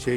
6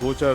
2-4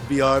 FBR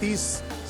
30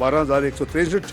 12,163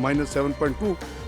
-7.2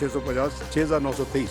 6,923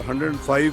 105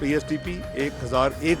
PSDP 1001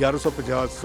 1150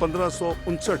1559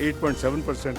8.7%,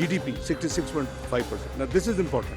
GDP 66.5%. Now this is important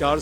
4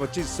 25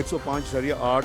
105.8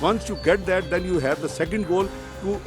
Once you get that, then you have the second goal to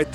I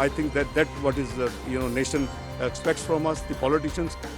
I think that what is nation expects from us, the politicians,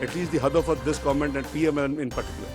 at least the hadaf of this government and PM in particular.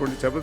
27.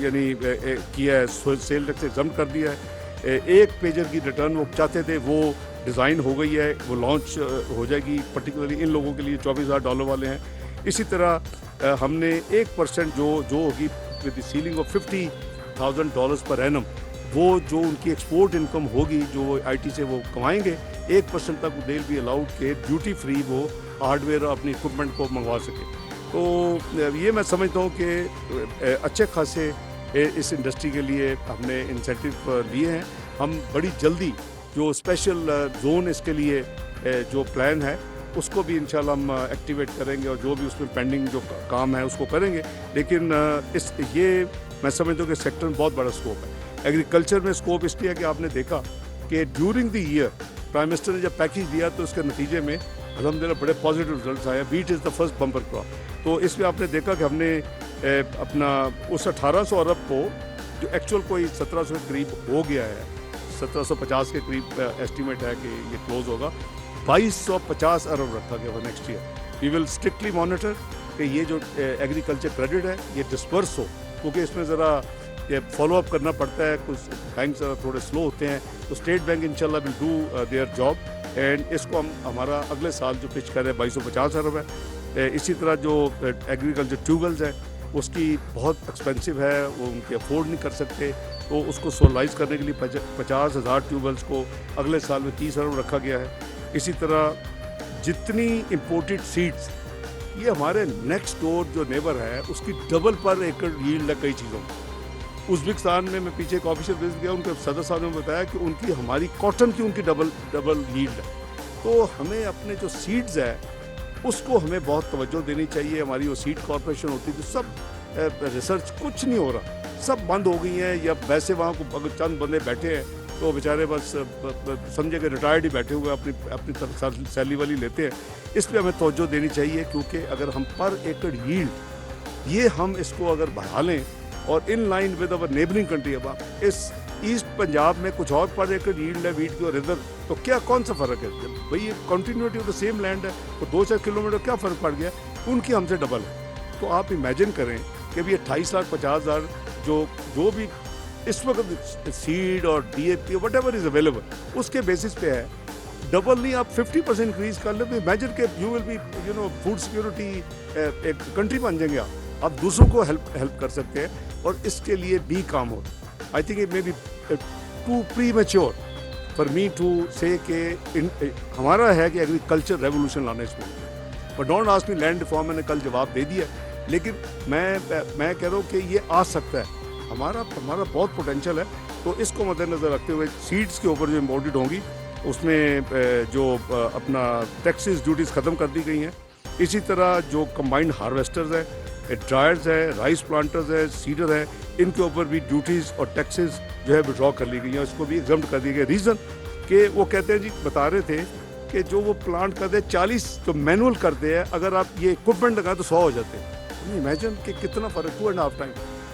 یعنی کیا ہے، cell tax سے exempt کر دیا ہے. ایک pager کی return وہ چاہتے تھے وہ ڈیزائن ہو گئی ہے، وہ لانچ ہو جائے گی پرٹیکولرلی ان لوگوں کے لیے $24,000 والے ہیں. اسی طرح ہم نے 1% جو ہوگی ود دی سیلنگ آف $50,000 پر اینم، وہ جو ان کی ایکسپورٹ انکم ہوگی جو آئی ٹی سے وہ کمائیں گے 1% تک دے بی الاؤڈ کہ ڈیوٹی فری وہ ہارڈ ویئر اپنی اکوپمنٹ کو منگوا سکے. تو یہ میں سمجھتا ہوں کہ اچھے خاصے اس انڈسٹری کے لیے ہم نے انسینٹیو لیے ہیں. ہم بڑی جلدی جو اسپیشل زون اس کے لیے جو پلان ہے اس کو بھی انشاءاللہ ہم ایکٹیویٹ کریں گے، اور جو بھی اس میں پینڈنگ جو کام ہے اس کو کریں گے. لیکن یہ میں سمجھتا ہوں کہ سیکٹر میں بہت بڑا اسکوپ ہے. ایگریکلچر میں اسکوپ اس لیے ہے کہ آپ نے دیکھا کہ during the year prime minister نے جب پیکیج دیا تو اس کے نتیجے میں الحمدللہ بڑے پازیٹیو رزلٹس آئے. Wheat is the first bumper crop. تو اس میں آپ نے دیکھا کہ ہم نے اپنا اس 1800 ارب کو جو ایکچوئل کوئی 1700 کے قریب ہو گیا ہے، 1750 کے قریب ایسٹیمیٹ ہے کہ یہ کلوز ہوگا، 2250 ارب رکھا گیا ہوا نیکسٹ ایئر. وی ول اسٹرکٹلی مانیٹر کہ یہ جو ایگریکلچر کریڈٹ ہے یہ ڈسپرس ہو، کیونکہ اس میں ذرا فالو اپ کرنا پڑتا ہے. کچھ بینک ذرا تھوڑے سلو ہوتے ہیں، تو اسٹیٹ بینک انشاءاللہ will do their job. And اس کو ہمارا اگلے سال جو پچ کر رہے 2250 ارب ہے. اسی طرح جو ایگریکلچر ٹیوبویلز ہیں اس کی بہت ایکسپینسو ہے، وہ ان کے افورڈ نہیں کر سکتے، تو اس کو سولائز کرنے کے لیے 50,000 ٹیوبویلز کو اگلے سال میں 30 ارب رکھا گیا ہے. اسی طرح جتنی امپورٹڈ سیڈز، یہ ہمارے نیکسٹ ڈور جو نیبر ہے اس کی ڈبل پر ایکڑ ییلڈ ہے کئی چیزوں میں. ازبکستان میں کافی ایک آفیشر وزٹ گیا، ان کے صدر صاحب نے بتایا کہ ان کی ہماری کاٹن کی ان کی ڈبل ییلڈ ہے. تو ہمیں اپنے جو سیڈز ہے اس کو ہمیں بہت توجہ دینی چاہیے. ہماری وہ سیڈ کارپوریشن ہوتی تھی، سب ریسرچ کچھ نہیں ہو رہا، سب بند ہو گئی ہیں، یا ویسے وہاں کو اگر چند بندے بیٹھے ہیں تو بیچارے بس سمجھے کہ ریٹائرڈ ہی بیٹھے ہوئے اپنی سیلری والی لیتے ہیں. اس پہ ہمیں توجہ دینی چاہیے، کیونکہ اگر ہم پر ایکڑ ییلڈ یہ ہم اس کو اگر بڑھا لیں اور in line with over neighbouring country, اب اس ایسٹ پنجاب میں کچھ اور پر ایکڑ ییلڈ ہے ویٹ کی اور ادھر، تو کیا کون سا فرق ہے؟ بھئی یہ continuity of the same land ہے، تو 2-4 کلومیٹر کیا فرق پڑ گیا؟ ان کی ہم سے ڈبل ہے. تو آپ امیجن کریں کہ بھی 28,50,000 جو بھی اس وقت سیڈ اور D A P whatever is available اس کے بیسس پہ ہے، ڈبل نہیں آپ 50% انکریز کر لیں تو امیجن کہ you will be food security ایک کنٹری بن جائیں گے. آپ دوسروں کو ہیلپ کر سکتے ہیں، اور اس کے لیے بھی کام ہو. I think it may be too premature for me to say کہ ہمارا ہے کہ ایگریکلچر ریولوشن لانا اس میں. But don't ask me land reform, میں نے کل جواب دے دیا، لیکن میں کہہ رہا ہوں کہ یہ آ سکتا ہے. ہمارا بہت پوٹینشیل ہے. تو اس کو مد نظر رکھتے ہوئے سیڈز کے اوپر جو امپورٹڈ ہوں گی اس میں جو اپنا ٹیکسز ڈیوٹیز ختم کر دی گئی ہیں. اسی طرح جو کمبائنڈ ہارویسٹرز ہیں، ڈرائرز ہے، رائس پلانٹرز ہے، سیڈر ہے، ان کے اوپر بھی ڈیوٹیز اور ٹیکسز جو ہے وڈرا کر لی گئی ہیں. اس کو بھی ایگزمپٹ کر دی گئی. ریزن کہ وہ کہتے ہیں جی بتا رہے تھے کہ جو وہ پلانٹ کرتے ہیں 40 جو مینول کرتے ہیں، اگر آپ یہ اکوپمنٹ لگائیں تو 100 ہو جاتے ہیں. امیجن کہ کتنا فرق 2.5 ٹائم.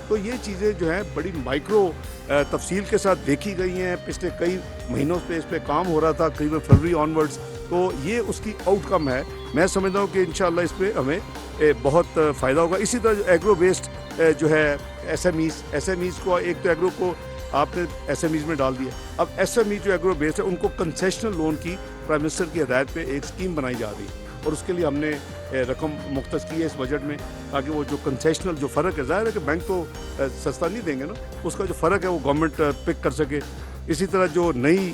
تو یہ چیزیں جو ہیں بڑی مائکرو تفصیل کے ساتھ دیکھی گئی ہیں. پچھلے کئی مہینوں سے اس پہ کام ہو رہا تھا، قریب فروری آنورڈز. تو یہ اس کی آؤٹ کم ہے. میں سمجھتا ہوں کہ انشاءاللہ اس پہ ہمیں بہت فائدہ ہوگا. اسی طرح جو ایگرو بیسڈ جو ہے ایس ایم ایز کو، ایک تو ایگرو کو آپ نے ایس ایم ایز میں ڈال دیا. اب ایس ایم ای جو ایگرو بیسڈ ہے ان کو کنسیشنل لون کی پرائم منسٹر کی ہدایت پہ ایک اسکیم بنائی جا رہی ہے، اور اس کے لیے ہم نے رقم مختص کی ہے اس بجٹ میں، تاکہ وہ جو کنسیشنل جو فرق ہے، ظاہر ہے کہ بینک تو سستا نہیں دیں گے نا، اس کا جو فرق ہے وہ گورنمنٹ پک کر سکے. اسی طرح جو نئی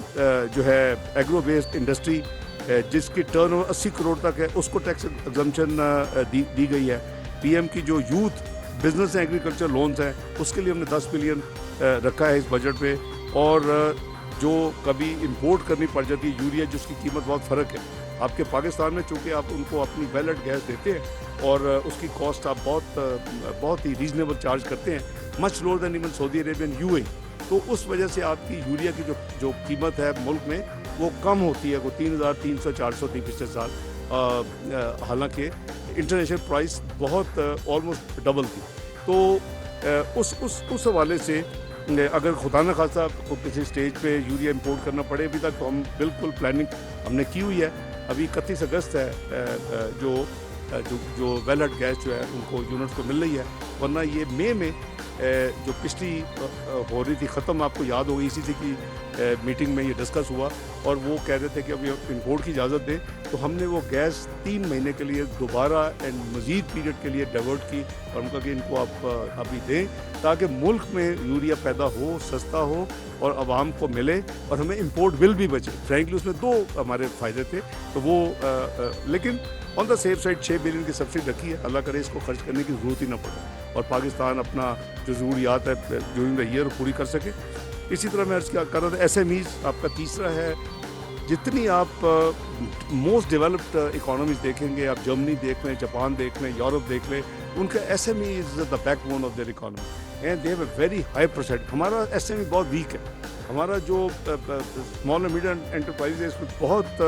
جو ہے ایگرو بیسڈ انڈسٹری جس کی ٹرن اوور 80 کروڑ تک ہے، اس کو ٹیکس ایگزمپشن دی گئی ہے. پی ایم کی جو یوتھ بزنس ہیں ایگریکلچر لونز ہیں، اس کے لیے ہم نے 10 بلین رکھا ہے اس بجٹ پہ. اور جو کبھی امپورٹ کرنی پڑ جاتی ہے یوریا، جس کی قیمت بہت فرق ہے. آپ کے پاکستان میں چونکہ آپ ان کو اپنی ویلڈ گیس دیتے ہیں اور اس کی کاسٹ آپ بہت ہی ریزنیبل چارج کرتے ہیں، much lower than even Saudi Arabian U A. تو اس وجہ سے آپ کی یوریا کی جو قیمت ہے ملک میں وہ کم ہوتی ہے، وہ 3,300-400 تھی پچھلے سال، حالانکہ انٹرنیشنل پرائس بہت آلموسٹ ڈبل تھی. تو اس حوالے سے اگر خدا نہ خاصہ کسی اسٹیج پہ یوریا امپورٹ کرنا پڑے، ابھی تک تو ہم بالکل پلاننگ ہم نے کی ہوئی ہے. ابھی 31 اگست ہے جو ویلڈ گیس جو ہے ان کو یونٹس کو مل رہی ہے، ورنہ یہ مئی میں جو پچھلی ہو رہی تھی ختم، آپ کو یاد ہوگی اسی سے کی میٹنگ میں یہ ڈسکس ہوا، اور وہ کہہ رہے تھے کہ اب امپورٹ کی اجازت دیں، تو ہم نے وہ گیس 3 مہینے کے لیے دوبارہ اینڈ مزید پیریڈ کے لیے ڈائیورٹ کی، اور ان کا کہ ان کو آپ ابھی دیں تاکہ ملک میں یوریا پیدا ہو، سستا ہو اور عوام کو ملے، اور ہمیں امپورٹ بل بھی بچے۔ فرینکلی اس میں 2 ہمارے فائدے تھے، تو وہ لیکن آن دا سیف سائڈ 6 بلین کی سبسڈی رکھی ہے، اللہ کرے اس کو خرچ کرنے کی ضرورت ہی نہ پڑے اور پاکستان اپنا جو ضروریات ہے ڈیورنگ دا ایئر پوری کر سکے۔ اسی طرح میں عرض کر رہا تھا ایس ایم ایز آپ کا تیسرا ہے، جتنی آپ موسٹ ڈیولپڈ اکانومیز دیکھیں گے، آپ جرمنی دیکھ لیں، جاپان دیکھ لیں، یورپ دیکھ لیں، ان کا S M E is the backbone of their economy and they have a very high percent. ہمارا ایس ایم ای بہت ویک ہے، ہمارا جو اسمال اینڈ میڈیم انٹرپرائز ہے اس میں بہت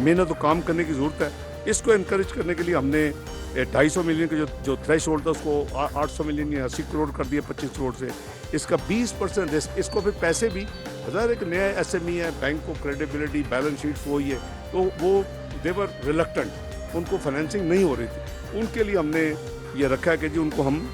محنت و کام کرنے کی ضرورت ہے۔ اس کو انکریج کرنے کے لیے ہم نے 250 ملین کا جو تھریش ہولڈ تھا اس کو 800 ملین یا 80 کروڑ کر دیا 25 کروڑ سے، اس کا 20% رسک، اس کو پھر پیسے بھی ظاہر ہے کہ نیا ایس ایم ای ہے، بینک کو کریڈیبلٹی بیلنس شیٹس وہی ہے، تو وہ دیور ریلکٹنٹ، ان کو فائنینسنگ نہیں ہو رہی تھی، ان کے لیے ہم نے یہ رکھا ہے کہ جی ان کو ہم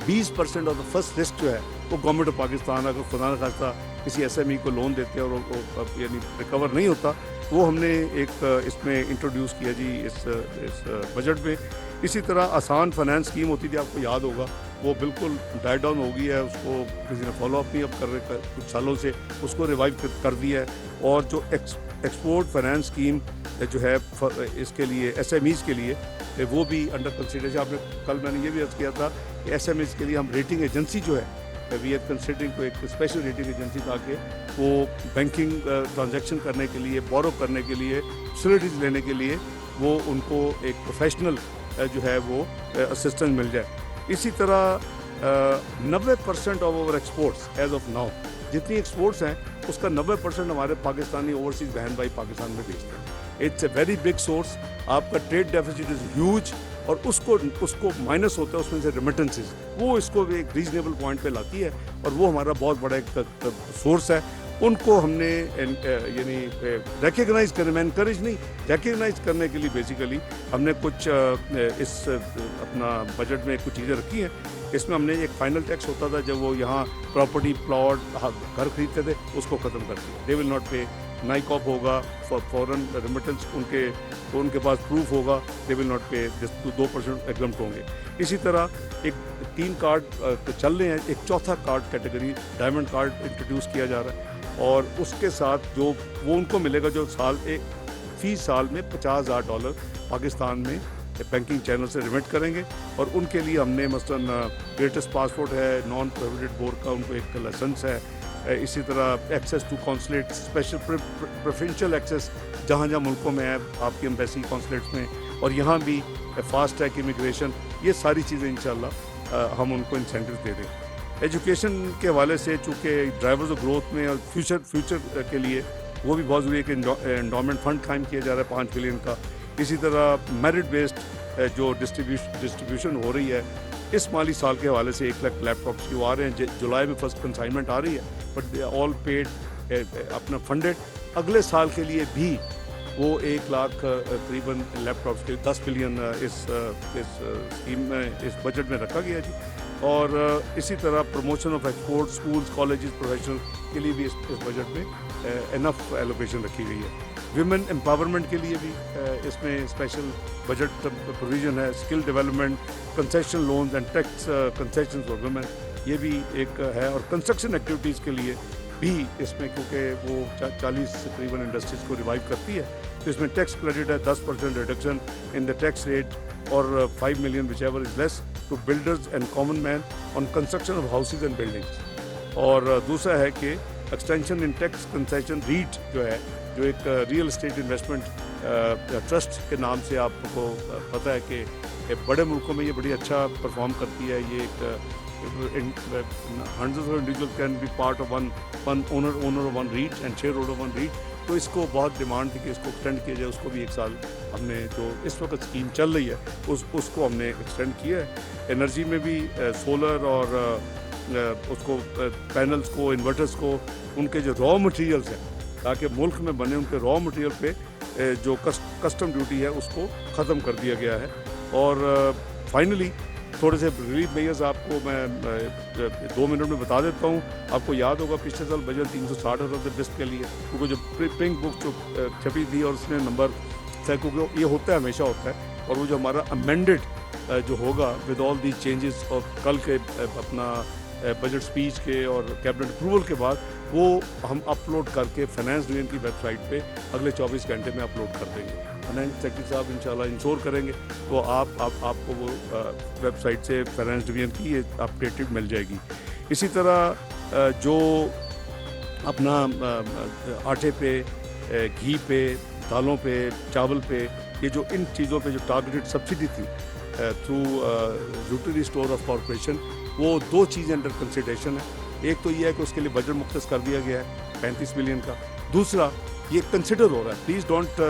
20% آف دا فرسٹ رسک جو ہے وہ گورنمنٹ آف پاکستان اگر خدا نہ خواستہ کسی ایس ایم ای کو لون دیتے ہیں اور وہ یعنی ریکور نہیں ہوتا، وہ ہم نے ایک اس میں انٹروڈیوس کیا جی اس بجٹ میں۔ اسی طرح آسان فائنانس اسکیم ہوتی تھی، آپ کو یاد ہوگا، وہ بالکل ڈائی ڈاؤن ہو گئی ہے، اس کو کسی نے فالو اپ نہیں اب کر رہے کچھ سالوں سے، اس کو ریوائیو کر دیا ہے۔ اور جو ایکسپورٹ فائنانس اسکیم جو ہے اس کے لیے ایس ایم ایز کے لیے وہ بھی انڈر کنسیڈریشن۔ آپ نے کل میں نے یہ بھی عرض کیا تھا کہ ایس ایم ایز کے لیے ہم ریٹنگ ایجنسی جو ہے وی آر کنسیڈرنگ کو ایک اسپیشل ریٹنگ ایجنسی تاکہ وہ بینکنگ ٹرانزیکشن کرنے کے لیے، بورو کرنے کے لیے، فیسلٹیز لینے کے لیے وہ ان کو ایک پروفیشنل جو ہے وہ اسسٹنس مل جائے۔ اسی طرح 90% of over exports as of now, جتنی ایکسپورٹس ہیں اس کا 90% ہمارے پاکستانی اوورسیز بہن بھائی پاکستان میں بیچتے ہیں۔ It's a very big source, آپ کا ٹریڈ ڈیفیسٹ از ہیوج، اور اس کو مائنس ہوتا ہے اس میں سے ریمیٹنسز، وہ اس کو ایک ریزنیبل پوائنٹ پہ لاتی ہے، اور وہ ہمارا بہت بڑا ایک سورس ہے۔ ان کو ہم نے یعنی ریکگنائز کرنے میں انکریج نہیں، ریکگنائز کرنے کے لیے بیسیکلی ہم نے کچھ اس اپنا بجٹ میں کچھ چیزیں رکھی ہیں۔ اس میں ہم نے ایک فائنل ٹیکس ہوتا تھا جب وہ یہاں پراپرٹی پلاٹ گھر خریدتے تھے، اس کو ختم کر دیا۔ دے ول ناٹ پے، نائکاپ ہوگا فورن ریمیٹنس، ان کے پاس پروف ہوگا، دے ول ناٹ پے، 2% ایگزمپٹ ہوں گے۔ اسی طرح ایک 3 کارڈ چل رہے ہیں، ایک چوتھا card category diamond card introduce کیا جا رہا ہے، اور اس کے ساتھ جو وہ ان کو ملے گا جو فی سال میں $50,000 پاکستان میں بینکنگ چینل سے ریمٹ کریں گے، اور ان کے لیے ہم نے مثلاً گریٹسٹ پاسپورٹ ہے، نان پروہیبٹڈ بورڈ کا ان کو ایک لائسنس ہے، اسی طرح access to consulate, special preferential access جہاں جہاں ملکوں میں ہے آپ کی ایمبیسی کونسلیٹس میں، اور یہاں بھی فاسٹ ٹریک امیگریشن، یہ ساری چیزیں انشاءاللہ ہم ان کو انسینٹیو دے دیں۔ ایجوکیشن کے حوالے سے چونکہ ڈرائیورز آف گروتھ میں اور فیوچر کے لیے وہ بھی بہت ضروری ہے کہ انڈومنٹ فنڈ قائم کیا جا رہا ہے 5 بلین کا۔ اسی طرح میرٹ بیسڈ جو ڈسٹریبیوشن ہو رہی ہے اس مالی سال کے حوالے سے 1 لاکھ لیپ ٹاپس کی وہ آ رہے ہیں، جولائی میں فرسٹ کنسائنمنٹ آ رہی ہے، بٹ آل پیڈ اپنا فنڈیڈ۔ اگلے سال کے لیے بھی وہ 1 لاکھ تقریباً لیپ ٹاپس کے 10 بلین اس اسکیم میں، اس بجٹ میں رکھا گیا جی۔ اور اسی طرح promotion of export, schools, colleges, professional کے لیے بھی اس بجٹ میں انف ایلوکیشن رکھی گئی ہے۔ ویمن امپاورمنٹ کے لیے بھی اس میں اسپیشل بجٹ پروویژن ہے، skill development, concession loans and tax concession for women, یہ بھی ایک ہے۔ اور کنسٹرکشن ایکٹیویٹیز کے لیے بھی اس میں، کیونکہ وہ 40 تقریباً انڈسٹریز کو ریوائیو کرتی ہے، تو اس میں ٹیکس کریڈٹ ہے، 10% reduction in the tax rate, اور 5 million whichever is less to builders and common man on construction of houses and buildings. اور دوسرا ہے کہ extension in tax concession rate جو ہے، جو ایک ریئل اسٹیٹ انویسٹمنٹ ٹرسٹ کے نام سے آپ کو پتہ ہے کہ بڑے ملکوں میں یہ بڑی اچھا پرفارم کرتی ہے۔ یہ ایک hundred of individual can be part of one owner of one rate and shareholder of one rate, تو اس کو بہت ڈیمانڈ تھی کہ اس کو ایکسٹینڈ کیا جائے۔ اس کو بھی 1 سال ہم نے، جو اس وقت اسکیم چل رہی ہے اس کو ہم نے ایکسٹینڈ کیا ہے۔ انرجی میں بھی سولر اور اس کو پینلز کو، انورٹرز کو، ان کے جو را مٹیریلز ہیں تاکہ ملک میں بنے، ان کے را مٹیریل پہ جو کسٹم ڈیوٹی ہے اس کو ختم کر دیا گیا ہے۔ اور فائنلی تھوڑے سے ریلیف میئرز آپ کو میں 2 منٹ میں بتا دیتا ہوں. آپ کو یاد ہوگا پچھلے سال بجٹ 360 ارب ڈسک کے لیے, کیونکہ جو پنک بک جو چھپی تھی اور اس نے نمبر طے, کیونکہ یہ ہوتا ہے ہمیشہ ہوتا ہے, اور وہ جو ہمارا امینڈڈ جو ہوگا ود آل دی چینجز, اور کل کے اپنا بجٹ سپیچ کے اور کیبنٹ اپروول کے بعد وہ ہم اپلوڈ کر کے فائنانس ڈویژن کی ویب سائٹ پہ اگلے 24 گھنٹے میں اپلوڈ کر دیں گے. فائنانس سیکرٹری صاحب انشاءاللہ انشور کریں گے, تو آپ کو وہ ویب سائٹ سے فائنانس ڈویژن کی یہ اپڈیٹڈ مل جائے گی. اسی طرح جو اپنا آٹے پہ, گھی پہ, دالوں پہ, چاول پہ, یہ جو ان چیزوں پہ جو ٹارگیٹڈ سبسڈی تھی through utility store of corporation, وہ 2 چیزیں انڈر کنسیڈریشن ہے. ایک تو یہ ہے کہ اس کے لیے بجٹ مختص کر دیا گیا ہے 35 ملین کا. دوسرا یہ کنسیڈر ہو رہا ہے, please don't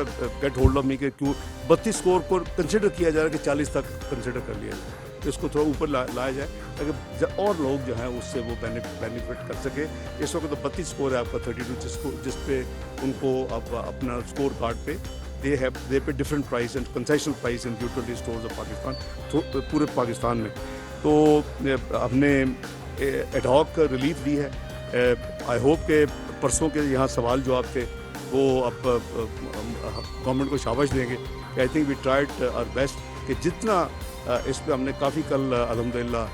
get hold of me کہ کیوں 32 اسکور کو کنسیڈر کیا جا رہا ہے کہ 40 تک کنسیڈر کر لیا جائے, اس کو تھوڑا اوپر لایا جائے تاکہ اور لوگ جو ہیں اس سے وہ بینیفٹ کر سکے. اس وقت تو 32 اسکور ہے آپ کا 32, جس پہ ان کو اب اپنا اسکور کارڈ پہ دے پہ different price and concessional price in utility stores of Pakistan, پورے پاکستان میں. تو ہم نے ایڈ ہاک ریلیف دی ہے. آئی ہوپ کہ پرسوں کے یہاں سوال جواب تھے وہ اب گورنمنٹ کو شاباش دیں گے. I think we tried our best کہ جتنا اس پہ ہم نے کافی کل الحمدللہ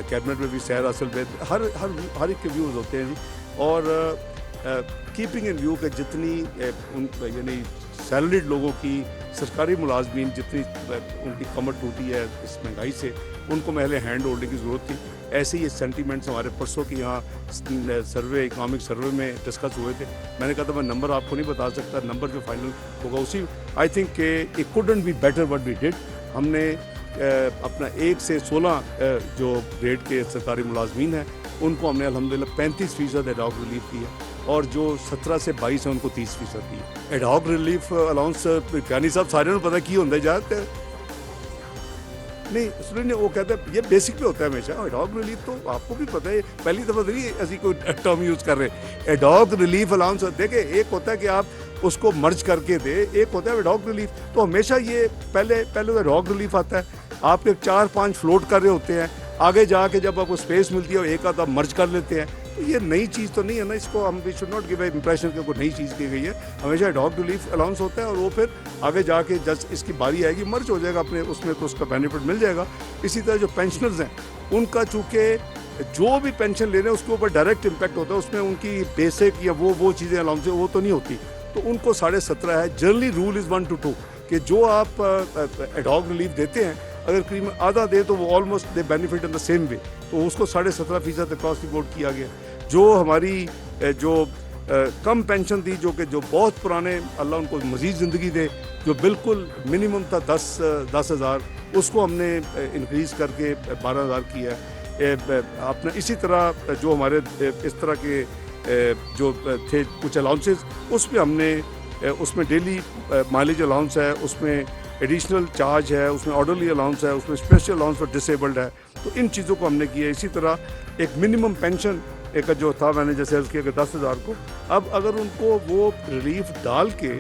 کیبنٹ میں بھی سیر حاصل ہوئے, ہر ایک کے ویوز ہوتے ہیں جی, اور کیپنگ ان ویو کہ جتنی یعنی سیلریڈ لوگوں کی, سرکاری ملازمین جتنی ان کی کمر ٹوٹی ہے اس مہنگائی سے, ان کو پہلے ہینڈ ہولڈنگ کی ضرورت تھی. ایسے ہی سینٹیمنٹس ہمارے پرسوں کی یہاں سروے, اکنامک سروے میں ڈسکس ہوئے تھے. میں نے کہا تھا میں نمبر آپ کو نہیں بتا سکتا, نمبر جو فائنل ہوگا اسی. آئی تھنک کہ it couldn't be better what we did. ہم نے اپنا 1 سے 16 جو گریڈ کے سرکاری ملازمین ہیں ان کو ہم نے الحمدللہ 35% ایڈ ہاک ریلیف کی ہے, اور جو 17 سے 22 ہیں ان کو 30% دی ہے. Ad hoc relief allowance Kayani sahib سارے کو پتہ کی ہوتا ہے جاتے نہیں سنیں, وہ کہتے ہیں یہ بیسک پہ ہوتا ہے ہمیشہ. ایڈ ہاک ریلیف تو آپ کو بھی پتہ ہے, پہلی دفعہ نہیں ایسی کوئی ٹرم یوز کر رہے. ایڈ ہاک ریلیف الاؤنس دیکھیں, ایک ہوتا ہے کہ آپ اس کو مرج کر کے دے, ایک ہوتا ہے ایڈ ہاک ریلیف. تو ہمیشہ یہ پہلے ایڈ ہاک ریلیف آتا ہے, آپ کے 4-5 فلوٹ کر رہے ہوتے ہیں, آگے جا کے جب آپ کو اسپیس ملتی ہے اور ایک آدھا مرج کر لیتے ہیں. تو یہ نئی چیز تو نہیں ہے نا, اس کو ہم should not give a impression کہ کوئی نئی چیز کی گئی ہے. ہمیشہ ایڈ ہاک ریلیف الاؤنس ہوتا ہے, اور وہ پھر آگے جا کے جب اس کی باری آئے گی مرج ہو جائے گا اپنے اس میں, تو اس کا بینیفٹ مل جائے گا. اسی طرح جو پینشنرز ہیں ان کا چونکہ جو بھی پینشن لے رہے ہیں اس کے اوپر ڈائریکٹ امپیکٹ ہوتا ہے, اس میں ان کی بیسک یا وہ چیزیں الاؤنس وہ تو نہیں ہوتی, تو ان کو 17.5 ہے. جنرلی رول از 1 to 2 کہ جو آپ ایڈ ہاک ریلیف دیتے ہیں اگر قریب آدھا دے تو وہ almost they benefit in the same way, تو اس کو 17.5% اکراس دی بورڈ کیا گیا. جو ہماری جو کم پینشن تھی, جو بہت پرانے, اللہ ان کو مزید زندگی دے, جو بالکل منیمم تھا 10,000, اس کو ہم نے انکریز کر کے 12,000 کیا ہے. اپنا اسی طرح جو ہمارے اس طرح کے جو تھے کچھ الاؤنسز, اس پہ ہم نے اس میں ڈیلی مائلیج الاؤنس ہے, اس میں ایڈیشنل چارج ہے, اس میں آرڈرلی الاؤنس ہے, اس میں اسپیشل الاؤنس فار ڈسیبلڈ ہے. تو ان چیزوں کو ہم نے کیا. اسی طرح ایک منیمم پینشن ایک جو تھا, میں نے جیسے عرض کیا کہ 10,000 کو, اب اگر ان کو وہ ریلیف ڈال کے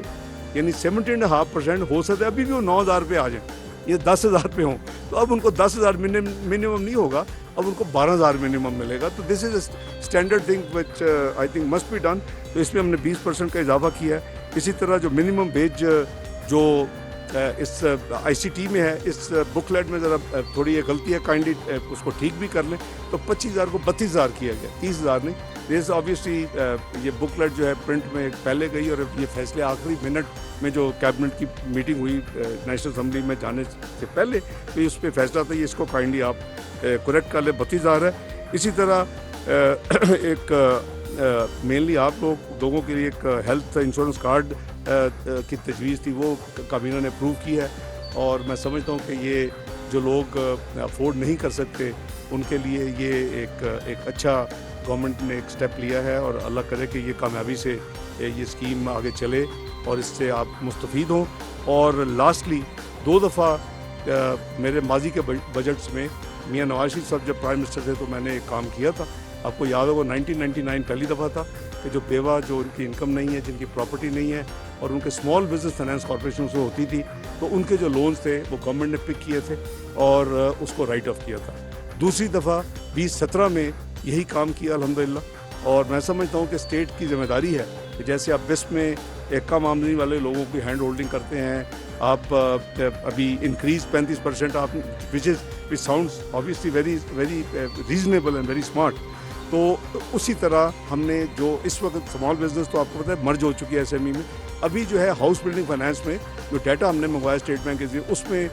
یعنی 17.5% ہو سکتا ہے ابھی بھی وہ 9,000 پہ آ جائیں, یہ 10,000 پہ ہوں, تو اب ان کو 10,000 منیمم نہیں ہوگا, اب ان کو 12,000 منیمم ملے گا. تو this is a standard thing which I think must be done. تو اس میں ہم نے 20% کا اضافہ کیا ہے. اسی طرح جو منیمم ویج جو اس آئی سی ٹی میں ہے, اس بک لیٹ میں ذرا تھوڑی یہ غلطی ہے, کائنڈلی اس کو ٹھیک بھی کر لیں. تو 25,000 کو 32,000 کیا گیا, 30,000 نہیں. دس آبویسلی یہ بک لیٹ جو ہے پرنٹ میں پہلے گئی, اور یہ فیصلے آخری منٹ میں جو کیبنٹ کی میٹنگ ہوئی نیشنل اسمبلی میں جانے سے پہلے, تو اس پہ فیصلہ تھا, یہ اس کو کائنڈلی آپ کریکٹ کر لیں, 32,000 ہے. اسی طرح ایک مینلی آپ لوگوں کے لیے ایک ہیلتھ انشورنس کارڈ کی تجویز تھی, وہ کابینہ نے اپروو کی ہے. اور میں سمجھتا ہوں کہ یہ جو لوگ افورڈ نہیں کر سکتے ان کے لیے یہ ایک اچھا گورنمنٹ نے ایک سٹیپ لیا ہے, اور اللہ کرے کہ یہ کامیابی سے یہ اسکیم آگے چلے اور اس سے آپ مستفید ہوں. اور لاسٹلی 2 دفعہ میرے ماضی کے بجٹس میں میاں نواز شریف صاحب جب پرائم منسٹر تھے تو میں نے ایک کام کیا تھا. آپ کو یاد ہوگا 1999 پہلی دفعہ تھا کہ جو بیوہ جو ان کی انکم نہیں ہے, جن کی پراپرٹی نہیں ہے, اور ان کے اسمال بزنس فائنانس کارپوریشن سے ہوتی تھی، تو ان کے جو لونز تھے وہ گورنمنٹ نے پک کیے تھے اور اس کو رائٹ آف کیا تھا۔ دوسری دفعہ 2017 میں یہی کام کیا الحمدللہ، اور میں سمجھتا ہوں کہ اسٹیٹ کی ذمہ داری ہے کہ جیسے آپ بسٹ میں ایک کم آمدنی والے لوگوں کی ہینڈ ہولڈنگ کرتے ہیں، آپ ابھی انکریز 35% آپ which sounds obviously very reasonable and very smart, تو اسی طرح ہم نے جو اس وقت اسمال بزنس تو آپ کو پتہ ہے مرج ہو چکی ہے ایس ایم ای میں، ابھی جو ہے ہاؤس بلڈنگ فائنانس میں جو ڈیٹا ہم نے منگوایا اسٹیٹ بینک کے ذریعے، اس میں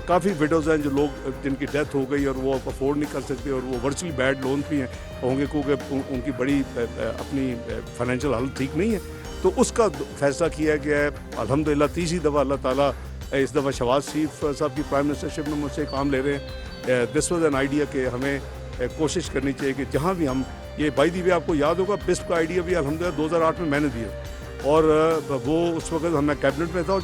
کافی وڈوز ہیں جو لوگ جن کی ڈیتھ ہو گئی اور وہ افورڈ نہیں کر سکتے اور وہ ورچولی بیڈ لون بھی ہیں ہوں گے کیونکہ ان کی بڑی اپنی فائنینشیل حالت ٹھیک نہیں ہے، تو اس کا فیصلہ کیا گیا ہے الحمدللہ۔ تیسری دفعہ اللہ تعالیٰ اس دفعہ شہباز شریف صاحب کی پرائم منسٹرشپ میں مجھ سے کام لے رہے ہیں۔ دس واز این آئیڈیا کہ ہمیں کوشش کرنی چاہیے کہ جہاں بھی ہم یہ بائی دی وے آپ کو یاد ہوگا بسٹ کا آئیڈیا بھی الحمدللہ 2008 میں نے دیا، اور وہ اس وقت میں کیبنٹ میں تھا، اور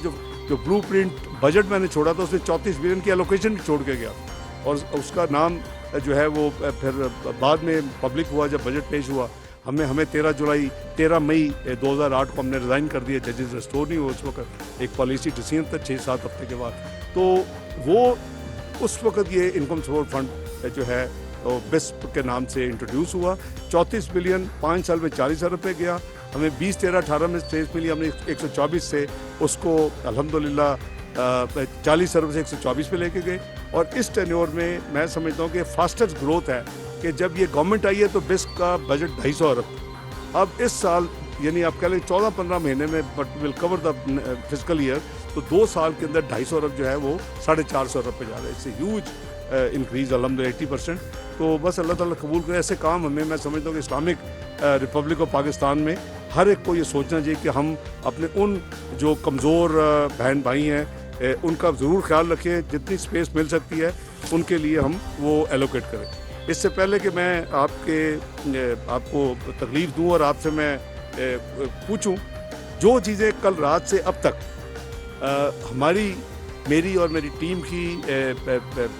جو بلو پرنٹ بجٹ میں نے چھوڑا تھا اس میں 34 بلین کی الوکیشن بھی چھوڑ کے گیا، اور اس کا نام جو ہے وہ پھر بعد میں پبلک ہوا جب بجٹ پیش ہوا، ہمیں 13 مئی 2008 کو ہم نے ریزائن کر دیا، ججز ریسٹور نہیں ہوا اس وقت، ایک پالیسی ڈیسیژن تھا 6-7 ہفتے کے بعد، تو وہ اس وقت یہ انکم سپورٹ فنڈ جو ہے بسپ کے نام سے انٹروڈیوس ہوا۔ 34 بلین 5 سال میں 40 ارب روپے گیا، ہمیں 2013-18 میں اسپیس ملی، ہم نے 124 سے اس کو الحمدللہ 40 ارب سے 124 پہ لے کے گئے، اور اس ٹینیور میں میں سمجھتا ہوں کہ فاسٹسٹ گروتھ ہے کہ جب یہ گورنمنٹ آئی ہے تو بسپ کا بجٹ 250 ارب، اب اس سال یعنی آپ کہہ لیں 14-15 مہینے میں but will cover the fiscal year, تو 2 سال کے اندر 250 ارب جو ہے وہ 450 ارب پہ جا رہا ہے، اس سے ہیوج انکریز الحمدللہ 80%۔ تو بس اللہ تعالیٰ قبول کرے ایسے کام ہمیں، میں سمجھتا ہوں کہ اسلامک ریپبلک آف پاکستان میں ہر ایک کو یہ سوچنا چاہیے کہ ہم اپنے ان جو کمزور بہن بھائی ہیں ان کا ضرور خیال رکھیں، جتنی اسپیس مل سکتی ہے ان کے لیے ہم وہ ایلوکیٹ کریں۔ اس سے پہلے کہ میں آپ کو تکلیف دوں اور آپ سے میں پوچھوں، جو چیزیں کل رات سے اب تک میری اور میری ٹیم کی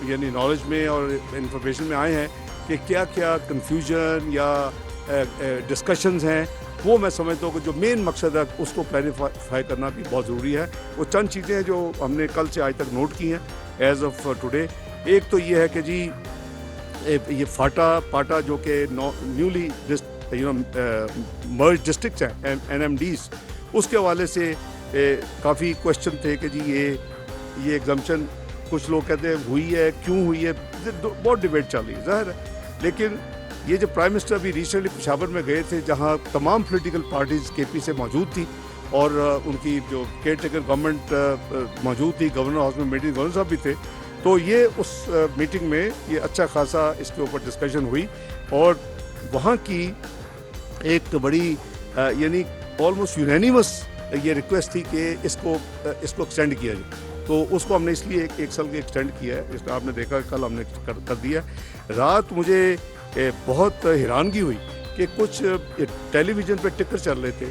یعنی نالج میں اور انفارمیشن میں آئے ہیں کہ کیا کیا کنفیوژن یا ڈسکشنز ہیں، وہ میں سمجھتا ہوں کہ جو مین مقصد ہے اس کو کلیریفائی کرنا بھی بہت ضروری ہے۔ وہ چند چیزیں ہیں جو ہم نے کل سے آج تک نوٹ کی ہیں ایز آف ٹوڈے۔ ایک تو یہ ہے کہ جی یہ پاٹا جو کہ نیولی مرج ڈسٹرکٹس ہیں NMDs، اس کے حوالے سے کافی کوشچن تھے کہ جی یہ ایگزمپشن کچھ لوگ کہتے ہیں ہوئی ہے، کیوں ہوئی ہے، بہت ڈیبیٹ چل رہی ہے ظاہر ہے، لیکن یہ جو پرائم منسٹر ابھی ریسنٹلی پشاور میں گئے تھے جہاں تمام پولیٹیکل پارٹیز KP سے موجود تھی اور ان کی جو کیئر ٹیکر گورنمنٹ موجود تھی، گورنر ہاؤس میں میٹنگ گورنر صاحب بھی تھے، تو یہ اس میٹنگ میں یہ اچھا خاصا اس کے اوپر ڈسکشن ہوئی، اور وہاں کی ایک بڑی یعنی آلموسٹ یونینیمس یہ ریکویسٹ تھی کہ اس کو ایکسٹینڈ کیا جائے، تو اس کو ہم نے اس لیے ایک سال کے ایکسٹینڈ کیا ہے، اس میں آپ نے دیکھا کل ہم نے کر دیا۔ رات مجھے بہت حیرانگی ہوئی کہ کچھ ٹیلی ویژن پہ ٹکر چل رہے تھے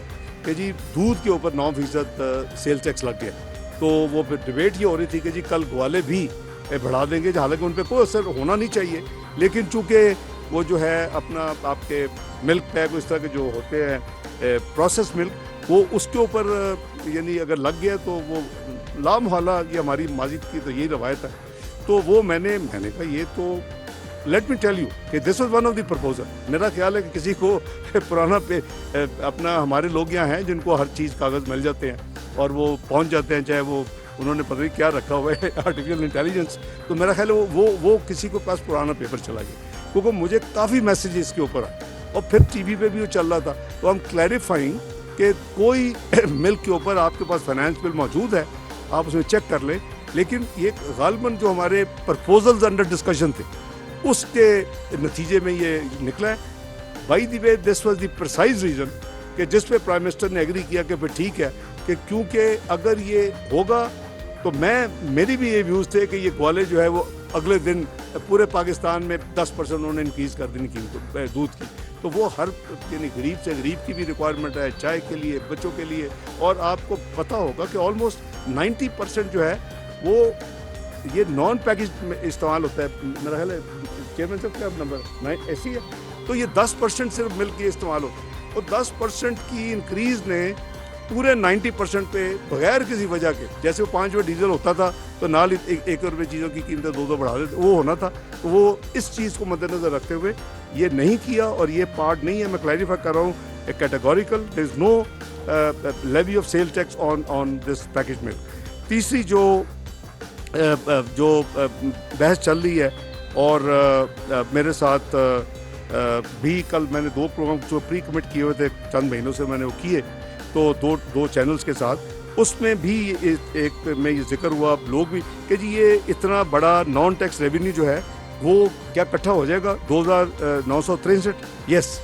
کہ جی دودھ کے اوپر 9% سیل ٹیکس لگ گیا، تو وہ پھر ڈبیٹ یہ ہو رہی تھی کہ جی کل گوالے بھی بڑھا دیں گے، حالانکہ ان پہ کوئی اثر ہونا نہیں چاہیے، لیکن چونکہ وہ جو ہے اپنا آپ کے ملک پیک اس طرح کے جو ہوتے ہیں پروسیس ملک، وہ اس کے اوپر یعنی اگر لگ گیا تو وہ لامحالہ، یہ ہماری ماضی کی تو یہی روایت ہے، تو وہ میں نے کہا یہ تو لیٹ می ٹیل یو کہ this was one of the proposal. میرا خیال ہے کہ کسی کو پرانا اپنا ہمارے لوگ یہاں ہیں جن کو ہر چیز کاغذ مل جاتے ہیں اور وہ پہنچ جاتے ہیں، چاہے وہ انہوں نے پتہ نہیں کیا رکھا ہوا ہے آرٹیفیشل انٹیلیجنس، تو میرا خیال ہے وہ کسی کو پاس پرانا پیپر چلا گیا، کیونکہ مجھے کافی میسیج اس کے اوپر آئے اور پھر ٹی وی پہ بھی وہ چل رہا تھا، تو ہم کلیریفائنگ کہ کوئی ملک کے اوپر آپ کے پاس فائنانس بل موجود ہے، آپ اس میں چیک کر لیں، لیکن یہ غالباً جو ہمارے پرپوزلز انڈر ڈسکشن تھے اس کے نتیجے میں یہ نکلا ہے۔ By the way this was the precise reason کہ جس پہ پرائم منسٹر نے ایگری کیا کہ پھر ٹھیک ہے، کہ کیونکہ اگر یہ ہوگا تو میری بھی یہ ویوز تھے کہ یہ گوالے جو ہے وہ اگلے دن پورے پاکستان میں 10% انہوں نے انکریز کر دینی قیمت دودھ کی، تو وہ ہر یعنی غریب سے غریب کی بھی ریکوائرمنٹ ہے، چائے کے لیے، بچوں کے لیے، اور آپ کو پتہ ہوگا کہ آلموسٹ 90% جو ہے وہ یہ نان پیکج میں استعمال ہوتا ہے، میرا خیال ہے چیئرمین صاحب کیا نمبر ایسی ہے، تو یہ 10% صرف ملک کے استعمال ہوتا ہے، اور 10% کی انکریز نے پورے 90% پہ بغیر کسی وجہ کے، جیسے وہ 5 روپے ڈیزل ہوتا تھا تو نال ہی 1 روپے چیزوں کی قیمتیں 2 بڑھا دیتے، وہ ہونا تھا. تو وہ اس چیز کو مد نظر رکھتے ہوئے یہ نہیں کیا، اور یہ پارٹ نہیں ہے. میں کلیریفائی کر رہا ہوں، categorical there is no levy of sale tax on this package ملک. تیسری جو بحث چل رہی ہے، اور میرے ساتھ بھی کل میں نے 2 پروگرام جو پری کمٹ کیے ہوئے تھے چند مہینوں سے میں نے وہ کیے، تو دو چینلز کے ساتھ، اس میں بھی ایک میں یہ ذکر ہوا لوگ بھی کہ جی یہ اتنا بڑا نان ٹیکس ریونیو جو ہے وہ کیا اکٹھا ہو جائے گا 2963. یس،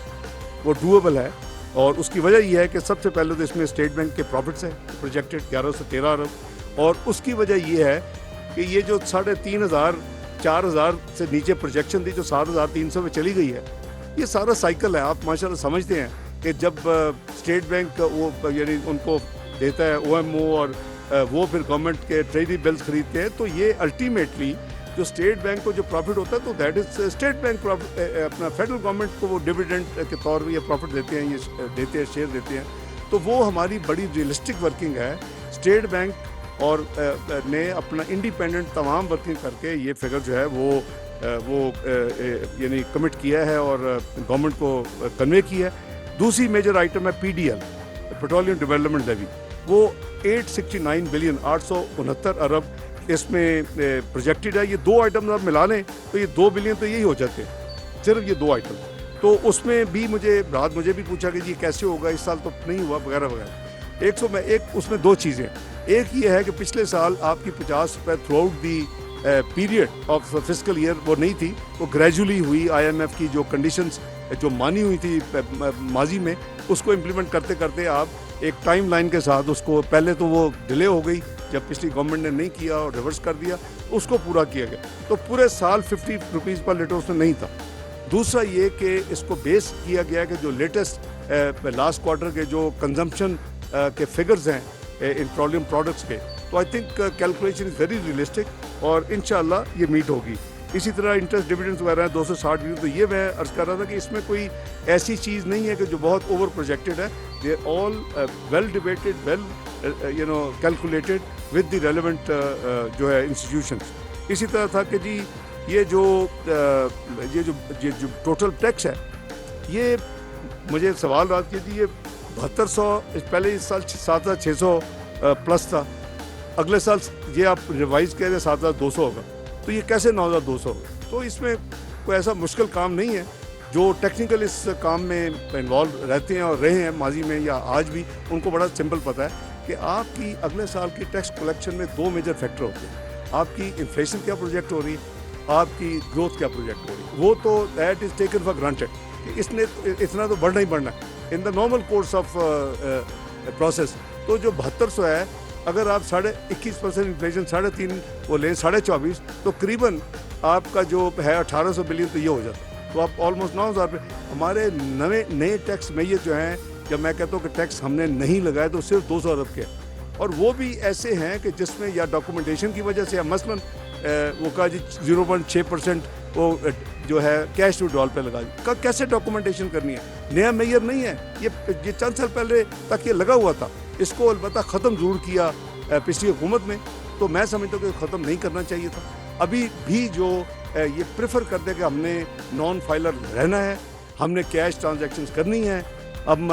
وہ ڈویبل ہے. اور اس کی وجہ یہ ہے کہ سب سے پہلے تو اس میں اسٹیٹ بینک کے پروفٹس ہیں پروجیکٹڈ 11 سے 13 ارب، اور اس کی وجہ یہ ہے کہ یہ جو 3,500 4,000 سے نیچے پروجیکشن تھی جو 7,300 میں چلی گئی ہے، یہ سارا سائیکل ہے. آپ ماشاء اللہ سمجھتے ہیں کہ جب اسٹیٹ بینک وہ یعنی ان کو دیتا ہے او ایم او، اور وہ پھر گورنمنٹ کے ٹریجری بلز خریدتے ہیں، تو یہ الٹیمیٹلی جو اسٹیٹ بینک کو جو پروفٹ ہوتا ہے تو دیٹ از اسٹیٹ بینک اپنا فیڈرل گورنمنٹ کو وہ ڈویڈنڈ کے طور پہ یہ پروفٹ دیتے ہیں، یہ دیتے ہیں، شیئر دیتے ہیں. تو وہ ہماری بڑی ریئلسٹک ورکنگ ہے. اسٹیٹ بینک اور نے اپنا انڈیپینڈنٹ تمام ورکنگ کر کے یہ فگر جو ہے وہ یعنی کمٹ کیا ہے اور گورنمنٹ کو کنوے کیا ہے. دوسری میجر آئٹم ہے P D L, petroleum development levy, وہ 869 بلین 869 ارب اس میں پروجیکٹڈ ہے. یہ 2 آئٹم آپ ملا لیں تو یہ 2 بلین تو یہی ہو جاتے ہیں، صرف یہ 2 آئٹم. تو اس میں بھی مجھے بھی پوچھا کہ جی کیسے ہوگا، اس سال تو نہیں ہوا وغیرہ وغیرہ. اس میں 2 چیزیں. ایک یہ ہے کہ پچھلے سال آپ کی 50 روپے throughout the period of fiscal year وہ نہیں تھی، وہ گریجولی ہوئی. آئی ایم ایف کی جو کنڈیشنز جو مانی ہوئی تھی ماضی میں، اس کو امپلیمنٹ کرتے کرتے آپ ایک ٹائم لائن کے ساتھ اس کو، پہلے تو وہ ڈیلے ہو گئی جب پچھلی گورنمنٹ نے نہیں کیا اور ریورس کر دیا، اس کو پورا کیا گیا. تو پورے سال 50 روپیز پر لیٹر اس میں نہیں تھا. دوسرا یہ کہ اس کو بیس کیا گیا کہ جو لیٹسٹ لاسٹ کوارٹر کے جو کنزمپشن کے فگرز ہیں ان پیٹرولیم پروڈکٹس کے، تو I think calculation is very realistic اور انشاءاللہ یہ میٹ ہوگی. اسی طرح انٹرسٹ ڈویڈنڈز وغیرہ ہیں 260 بلین. تو یہ میں عرض کر رہا تھا کہ اس میں کوئی ایسی چیز نہیں ہے کہ جو بہت اوور پروجیکٹڈ ہے. They are all well debated, well calculated with the relevant جو ہے انسٹیٹیوشنس. اسی طرح تھا کہ جی یہ جو ٹوٹل ٹیکس ہے، یہ مجھے سوال رہا کہ جی یہ 7200 پہلے اس سال 7,600 پلس تھا، اگلے سال یہ آپ ریوائز کہہ رہے 7,200 ہوگا، تو یہ کیسے 9,200 ہوگا؟ تو اس میں کوئی ایسا مشکل کام نہیں ہے. جو ٹیکنیکل اس کام میں انوالو رہتے ہیں اور رہے ہیں ماضی میں یا آج بھی، ان کو بڑا سمپل پتہ ہے کہ آپ کی اگلے سال کی ٹیکس کلیکشن میں 2 میجر فیکٹر ہوتے ہیں. آپ کی انفلیشن کیا پروجیکٹ ہو رہی ہے، آپ کی گروتھ کیا پروجیکٹ ہو رہی ہے. وہ تو that is taken for granted کہ اس نے اتنا تو بڑھنا ہی بڑھنا ہے in the normal course of process. تو جو 7200 ہے، اگر آپ 21% انفلیشن 3.5 وہ لیں 24.5، تو قریباً آپ کا جو ہے 1,800 بلین تو یہ ہو جاتا ہے. تو آپ آلموسٹ 9,000 پہ. ہمارے نئے ٹیکس میجر جو ہیں، جب میں کہتا ہوں کہ ٹیکس ہم نے نہیں لگائے تو صرف 200 ارب کے، اور وہ بھی ایسے ہیں کہ جس میں یا ڈاکومنٹیشن کی وجہ سے یا مثلاً وہ کہا جی 0.6% وہ جو ہے کیش ٹو ڈال پہ لگا دی. کیسے ڈاکومنٹیشن کرنی ہے؟ نیا میئر نہیں ہے یہ چند سال پہلے تک یہ لگا ہوا تھا. اس کو البتہ ختم ضرور کیا پچھلی حکومت میں، تو میں سمجھتا ہوں کہ ختم نہیں کرنا چاہیے تھا. ابھی بھی جو یہ پریفر کرتے کہ ہم نے نان فائلر رہنا ہے، ہم نے کیش ٹرانزیکشنز کرنی ہے، ہم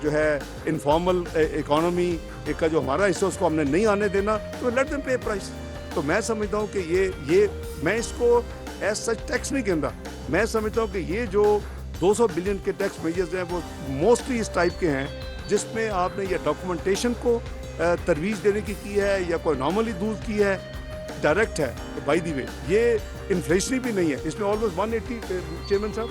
جو ہے انفارمل اکانومی کا جو ہمارا حصہ اس کو ہم نے نہیں آنے دینا، تو لیٹ دیم پے پرائس. تو میں سمجھتا ہوں کہ یہ میں اس کو ایز سچ ٹیکس نہیں کہتا. میں سمجھتا ہوں کہ یہ جو 200 بلین کے ٹیکس میجرز ہیں وہ موسٹلی اس ٹائپ کے ہیں جس میں آپ نے یا ڈاکومنٹیشن کو ترویج دینے کی ہے یا کوئی نارملی دور کی ہے، ڈائریکٹ ہے. بائی دی وے یہ انفلیشنری بھی نہیں ہے. اس میں آلموسٹ 180 چیئرمین صاحب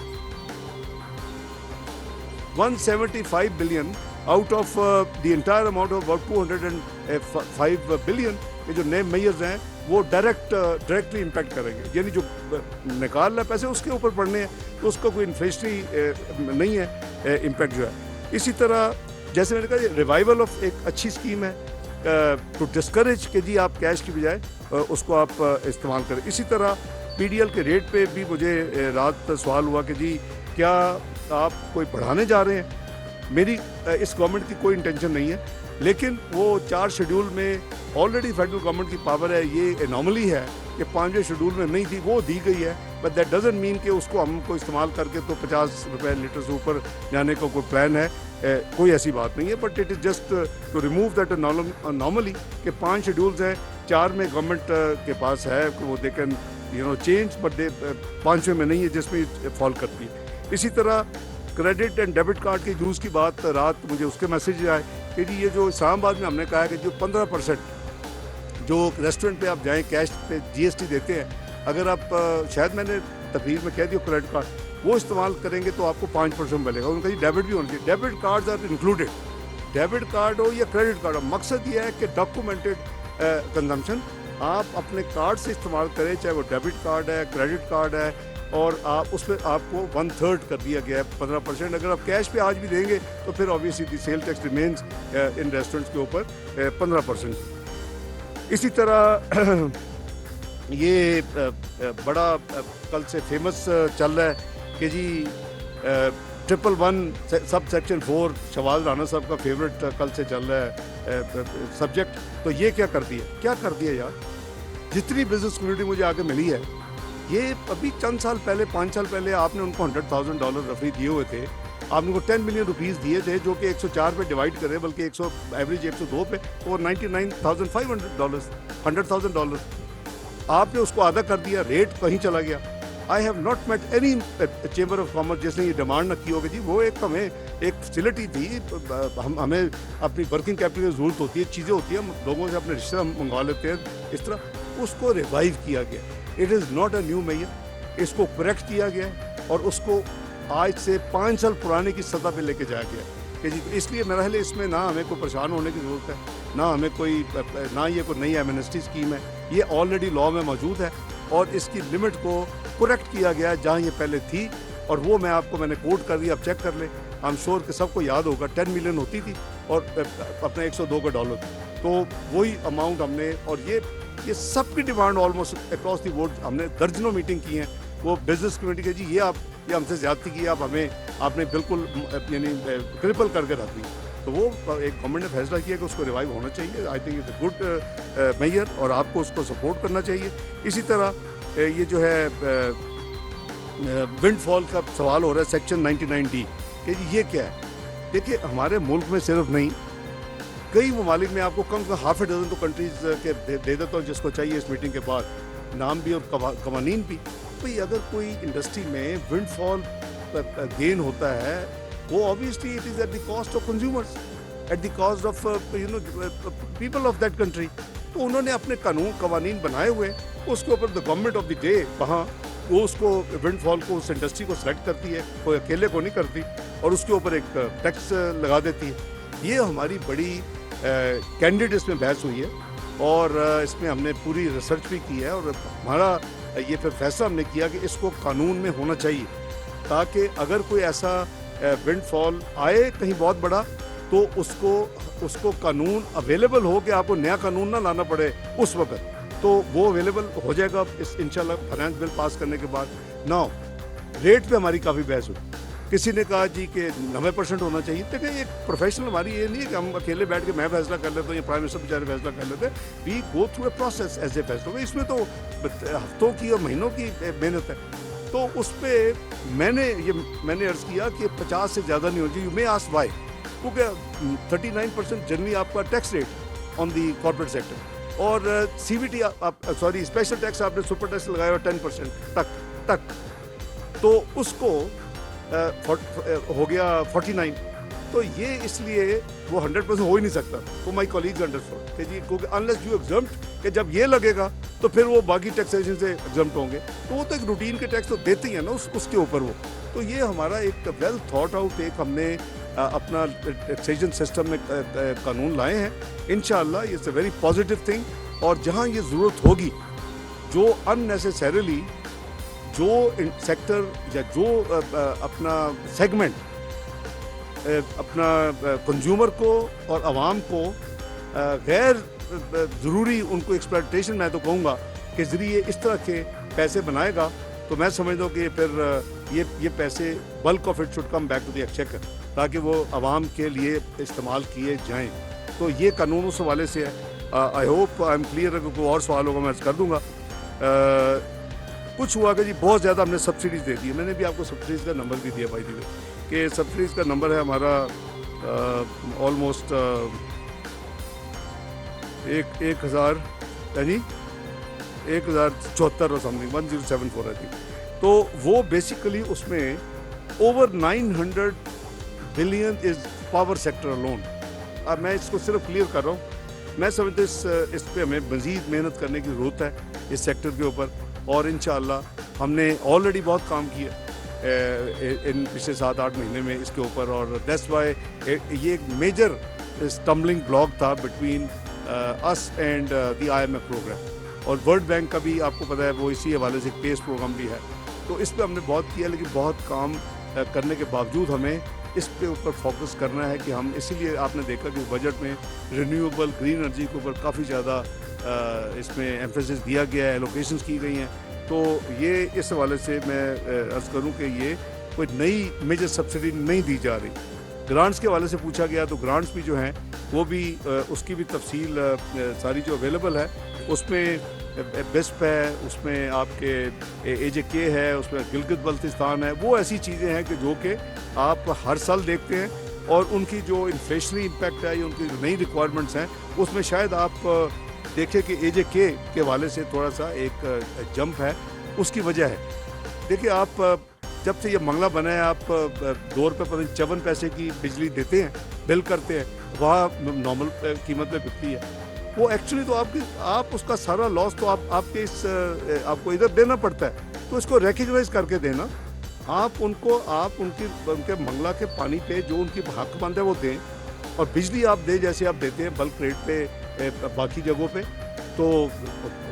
175 billion out of the entire amount of about 205 billion کے جو نئے میئرز ہیں وہ ڈائریکٹلی امپیکٹ کریں گے. یعنی جو نکال رہا پیسے اس کے اوپر پڑنے ہیں، تو اس کا کوئی انفلیشنری نہیں ہے امپیکٹ جو ہے. اسی طرح جیسے میں نے کہا ریوائول آف ایک اچھی اسکیم ہے ٹو ڈسکریج کہ جی آپ کیش کی بجائے اس کو آپ استعمال کریں. اسی طرح پی ڈی ایل کے ریٹ پہ بھی مجھے رات سوال ہوا کہ جی کیا آپ کوئی بڑھانے جا رہے ہیں؟ میری اس گورنمنٹ کی کوئی انٹینشن نہیں ہے, لیکن وہ 4 شیڈول میں آلریڈی فیڈرل گورنمنٹ کی پاور ہے, یہ انوملی ہے کہ 5ویں شیڈول میں نہیں تھی, وہ دی گئی ہے, بٹ دیٹ ڈزنٹ مین کہ اس کو ہم کو استعمال کر کے تو 50 روپے لیٹر سے اوپر جانے کا کوئی پلان ہے, کوئی ایسی بات نہیں ہے, but it is just to remove that anomaly کہ 5 شیڈولز ہیں, 4 میں گورنمنٹ کے پاس ہے وہ دے کین چینج, بٹ 5ویں میں نہیں ہے جس میں فال کرتی ہے. اسی طرح کریڈٹ اینڈ ڈیبٹ کارڈ کے یوز کی بات, رات مجھے اس کے میسیج آئے کہ جی یہ جو اسلام آباد میں ہم نے کہا ہے کہ جو 15% جو ریسٹورنٹ پہ آپ جائیں کیش پہ GST دیتے ہیں, اگر آپ شاید میں نے تقریر میں کہہ دیا کریڈٹ کارڈ وہ استعمال کریں گے تو آپ کو 5% ملے گا. ان کا جی ڈیبٹ بھی ہونا چاہیے, debit cards are included, debit card ہو یا کریڈٹ کارڈ ہو, مقصد یہ ہے کہ ڈاکومنٹڈ کنزمپشن آپ اپنے کارڈ سے استعمال کریں, چاہے وہ ڈیبٹ کارڈ ہے, کریڈٹ کارڈ ہے, اور آپ اس پہ آپ کو 1/3 کر دیا گیا ہے 15%. اگر آپ کیش پہ آج بھی دیں گے تو پھر obviously the sale tax remains in restaurants کے اوپر 15%. اسی طرح یہ بڑا کل سے فیمس چل رہا ہے کہ جی 111 سب سیکشن 4 شہباز رانا صاحب کا فیوریٹ کل سے چل رہا ہے سبجیکٹ. تو یہ کیا کر دیا یار, جتنی بزنس کمیونٹی مجھے آگے ملی ہے, یہ ابھی چند سال پہلے 5 سال پہلے آپ نے ان کو $100,000 رفری دیے ہوئے تھے, آپ نے کو 10 ملین روپیز دیے تھے جو کہ 104 پہ ڈیوائڈ کرے, بلکہ ایوریج 102 پہ, اور $99,500 $100,000 آپ نے اس کو آدھا کر دیا, ریٹ کہیں چلا گیا. I have not met any chamber of commerce جس نے یہ ڈیمانڈ نہ کی ہوگی جی وہ ایک ہمیں ایک فیسلٹی تھی, ہمیں اپنی ورکنگ کیپٹل کی ضرورت ہوتی ہے, چیزیں ہوتی ہیں, ہم لوگوں سے اپنے رشتہ منگوا لیتے ہیں, اس طرح اس کو ریوائیو کیا گیا. It is not a new measure, اس کو کریکٹ کیا گیا اور اس کو آج سے 5 سال پرانے کی سطح پہ لے کے جایا گیا کہ جی, اس لیے میرا خیال ہے اس میں نہ ہمیں کوئی پریشان ہونے کی ضرورت ہے, نہ ہمیں نہ یہ کوئی نئی ایمنسٹی اسکیم ہے, یہ آلریڈی لاء میں موجود ہے اور اس کی لمٹ کو کریکٹ کیا گیا جہاں یہ پہلے تھی, اور وہ میں نے کوٹ کر دیا, آپ چیک کر لیں. آئی ایم شیور کہ سب کو یاد ہوگا 10 ملین ہوتی تھی اور اپنے $102 تو وہی اماؤنٹ ہم نے, اور یہ سب کی demand almost across the board ہم نے درجنوں میٹنگ کی ہیں. وہ بزنس کمیونٹی کے جی یہ ہم سے زیادتی کی, آپ نے بالکل یعنی کرپل کر کے رکھ دی. تو وہ ایک گورنمنٹ نے فیصلہ کیا کہ اس کو ریوائیو ہونا چاہیے. I think it's a good mayor اور آپ کو اس کو سپورٹ کرنا چاہیے. اسی طرح یہ جو ہے ونڈ فال کا سوال ہو رہا ہے سیکشن 99D کہ جی یہ کیا ہے. دیکھیے ہمارے ملک میں صرف نہیں, کئی ممالک میں آپ کو کم سے کم ½ ڈزن تو کنٹریز کے دے دیتا ہوں جس کو چاہیے اس میٹنگ کے بعد نام بھی اور قوانین بھی. بھئی اگر کوئی انڈسٹری میں ونڈ فال گین ہوتا ہے وہ obviously it is at the cost of consumers, at the cost of people of that country. تو انہوں نے اپنے قوانین بنائے ہوئے, اس کے اوپر the government of the day وہاں وہ اس کو ونڈ فال کو اس انڈسٹری کو سلیکٹ کرتی ہے, کوئی اکیلے کو نہیں کرتی, اور اس کے اوپر ایک ٹیکس لگا دیتی ہے. یہ ہماری بڑی کینڈیڈ اس میں بحث ہوئی ہے اور اس میں ہم نے پوری ریسرچ بھی کی ہے, اور ہمارا یہ پھر فیصلہ ہم نے کیا کہ اس کو قانون میں ہونا چاہیے تاکہ اگر کوئی ایسا ونڈ فال آئے کہیں بہت بڑا تو اس کو قانون اویلیبل ہو کہ آپ کو نیا قانون نہ لانا پڑے اس وقت, تو وہ اویلیبل ہو جائے گا اس انشاءاللہ فائنانس بل پاس کرنے کے بعد. نو ریٹ پہ ہماری کافی بحث ہوئی. کسی نے کہا جی کہ 90% ہونا چاہیے. دیکھیں ایک پروفیشنل ہماری یہ نہیں ہے کہ ہم اکیلے بیٹھ کے میں فیصلہ کر لیتا ہوں یا پرائم منسٹر بیچارے فیصلہ کر لیتے ہیں. We go through a process as a فیصلہ. اس میں تو ہفتوں کی اور مہینوں کی محنت ہے. تو اس پہ میں نے عرض کیا کہ 50 سے زیادہ نہیں ہونا چاہیے. یو مے آسک وائی, کیونکہ 39% جنرلی آپ کا tax rate on the corporate sector, اور CVT اسپیشل ٹیکس آپ نے سپر ٹیکس لگایا ہوا 10% تک, تو اس کو ہو گیا 49. تو یہ اس لیے وہ 100% ہو ہی نہیں سکتا. تو مائی کولیگز انڈرسٹینڈ کہ جی کیونکہ انلیس یو ایگزمپٹ کہ جب یہ لگے گا تو پھر وہ باقی ٹیکسیشن سے ایگزمپٹ ہوں گے, تو وہ تو ایک روٹین کے ٹیکس تو دیتے ہی ہیں نا اس کے اوپر وہ. تو یہ ہمارا ایک ویل تھاٹ آؤٹ ایک ہم نے اپنا ٹیکسیشن سسٹم میں قانون لائے ہیں. انشاءاللہ it's a very positive thing, اور جہاں یہ ضرورت ہوگی جو اننیسیسریلی جو سیکٹر یا جو اپنا سیگمنٹ اپنا کنزیومر کو اور عوام کو غیر ضروری ان کو ایکسپلائٹیشن میں تو کہوں گا کہ ذریعے اس طرح کے پیسے بنائے گا, تو میں سمجھتا ہوں کہ پھر یہ پیسے bulk of it should come back to the exchequer. تاکہ وہ عوام کے لیے استعمال کیے جائیں. تو یہ قانون اس حوالے سے ہے. I hope I am clear. اگر کوئی اور سوال ہوگا میں عرض کر دوں گا. کچھ ہوا کہ جی بہت زیادہ ہم نے سبسڈیز دے دی. میں نے بھی آپ کو سبسڈیز کا نمبر بھی دیا بھائی دیوے کہ سبسڈیز کا نمبر ہے ہمارا آلموسٹ 1074 اور سمتھنگ 1074 ہے. تو وہ بیسیکلی اس میں over 900 billion is power sector alone. اب میں اس کو صرف کلیئر کر رہا ہوں. میں سمجھتا ہوں اس پہ ہمیں مزید محنت کرنے کی ضرورت ہے اس سیکٹر کے اوپر, اور انشاءاللہ ہم نے آلریڈی بہت کام کیا ان پچھلے 7-8 مہینے میں اس کے اوپر, اور دیٹس وائی یہ ایک میجر اسٹمبلنگ بلاک تھا بٹوین اس اینڈ دی IMF پروگرام. اور ورلڈ بینک کا بھی آپ کو پتہ ہے وہ اسی حوالے سے ایک پیس پروگرام بھی ہے. تو اس پہ ہم نے بہت کیا, لیکن بہت کام کرنے کے باوجود ہمیں اس پہ اوپر فوکس کرنا ہے کہ ہم اسی لیے آپ نے دیکھا کہ بجٹ میں رینیویبل گرین انرجی کے اوپر کافی زیادہ اس میں ایمفیسس دیا گیا ہے, ایلوکیشنز کی گئی ہیں. تو یہ اس حوالے سے میں عرض کروں کہ یہ کوئی نئی میجر سبسڈی نہیں دی جا رہی. گرانٹس کے حوالے سے پوچھا گیا تو گرانٹس بھی جو ہیں وہ بھی اس کی بھی تفصیل ساری جو اویلیبل ہے. اس میں بسپ ہے, اس میں آپ کے AJK ہے, اس میں گلگت بلتستان ہے. وہ ایسی چیزیں ہیں کہ جو کہ آپ ہر سال دیکھتے ہیں, اور ان کی جو انفلیشنری امپیکٹ ہے یا ان کی جو نئی ریکوائرمنٹس ہیں اس میں شاید آپ دیکھیں کہ AJK کے حوالے سے تھوڑا سا ایک جمپ ہے. اس کی وجہ ہے دیکھیں آپ جب سے یہ منگلہ بنا ہے آپ 2 روپے 54 پیسے کی بجلی دیتے ہیں, بل کرتے ہیں, وہاں نارمل قیمت میں بکتی ہے. وہ ایکچولی تو آپ اس کا سارا لاس تو آپ کے آپ کو ادھر دینا پڑتا ہے. تو اس کو ریکگنائز کر کے دینا. آپ ان کے منگلہ کے پانی پہ جو ان کی حق بند ہے وہ دیں, اور بجلی آپ دیں جیسے آپ دیتے ہیں بلک ریٹ پہ باقی جگہوں پہ. تو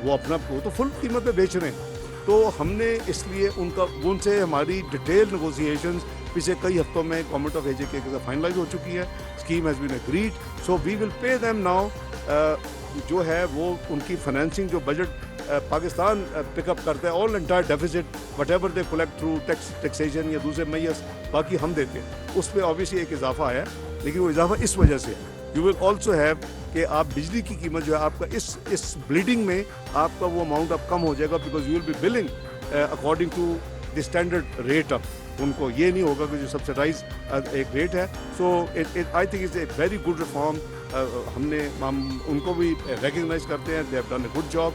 وہ اپنا وہ تو فل قیمت پہ بیچ رہے ہیں. تو ہم نے اس لیے ان سے ہماری ڈیٹیل نیگوسیشنز پچھلے کئی ہفتوں میں گورنمنٹ آف AJK کے ساتھ فائنلائز ہو چکی ہے. Scheme has been agreed, so we will pay them now. جو ہے وہ ان کی فائنینسنگ جو بجٹ پاکستان پک اپ کرتا ہے, all entire deficit whatever they collect through taxation یا دوسرے میئرس, باقی ہم دیتے ہیں. اس پہ آبویسلی ایک اضافہ آیا ہے, لیکن وہ اضافہ اس وجہ سے ہے. یو ول آلسو ہیو کہ آپ بجلی کی قیمت جو ہے آپ کا اس بلیڈنگ میں آپ کا وہ اماؤنٹ اب کم ہو جائے گا, because you will be billing according to the standard rate. اب ان کو یہ نہیں ہوگا کہ جو سبسڈائز ایک ریٹ ہے. So I think it's a very good reform. ہم ان کو بھی ریکگنائز کرتے ہیں, they have done a good job,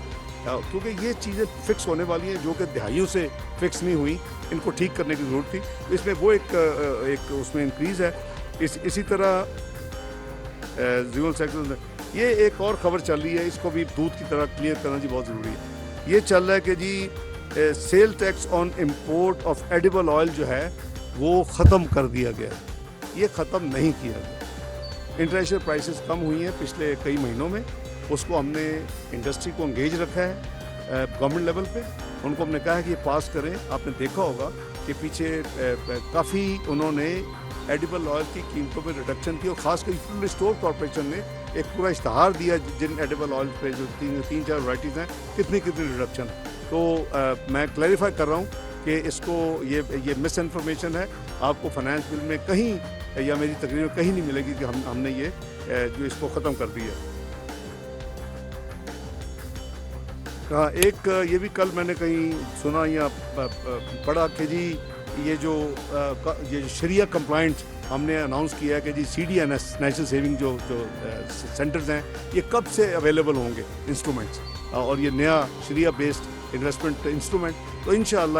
کیونکہ یہ چیزیں فکس ہونے والی ہیں جو کہ دہائیوں سے فکس نہیں ہوئی. ان کو ٹھیک کرنے کی ضرورت تھی. اس میں وہ ایک اس میں انکریز ہے. اسی طرح زیول سیکٹر یہ ایک اور خبر چل رہی ہے, اس کو بھی دودھ کی طرح کلیئر کرنا جی بہت ضروری ہے. یہ چل رہا ہے کہ جی sale tax on import of edible oil جو ہے وہ ختم کر دیا گیا. یہ ختم نہیں کیا گیا. انٹرنیشنل پرائسز کم ہوئی ہیں پچھلے کئی مہینوں میں. اس کو ہم نے انڈسٹری کو انگیج رکھا ہے گورنمنٹ لیول پہ. ان کو ہم نے کہا ہے کہ یہ پاس کریں. آپ نے دیکھا ہوگا کہ پیچھے کافی انہوں نے ایڈیبل آئل کی قیمتوں پہ ریڈکشن کی, اور خاص کر فوڈ اسٹور کارپوریشن نے ایک پورا اشتہار دیا جن ایڈیبل آئل پہ جو 3-4 ورائٹیز ہیں کتنی ریڈکشن. تو میں کلیریفائی کر رہا ہوں کہ اس کو یہ مس انفارمیشن ہے. آپ کو فائنانس بل میں کہیں یا میری تقریر میں کہیں نہیں ملے گی کہ ہم نے یہ جو اس کو ختم کر دیا. ہاں, ایک یہ بھی کل میں نے کہیں سنا یا پڑھا کہ جی یہ جو شریعہ کمپلائنٹ ہم نے اناؤنس کیا ہے کہ جی CDNS نیشنل سیونگ جو سینٹرز ہیں یہ کب سے اویلیبل ہوں گے انسٹرومنٹس, اور یہ نیا شریعہ بیسڈ انویسٹمنٹ انسٹرومنٹ. تو انشاءاللہ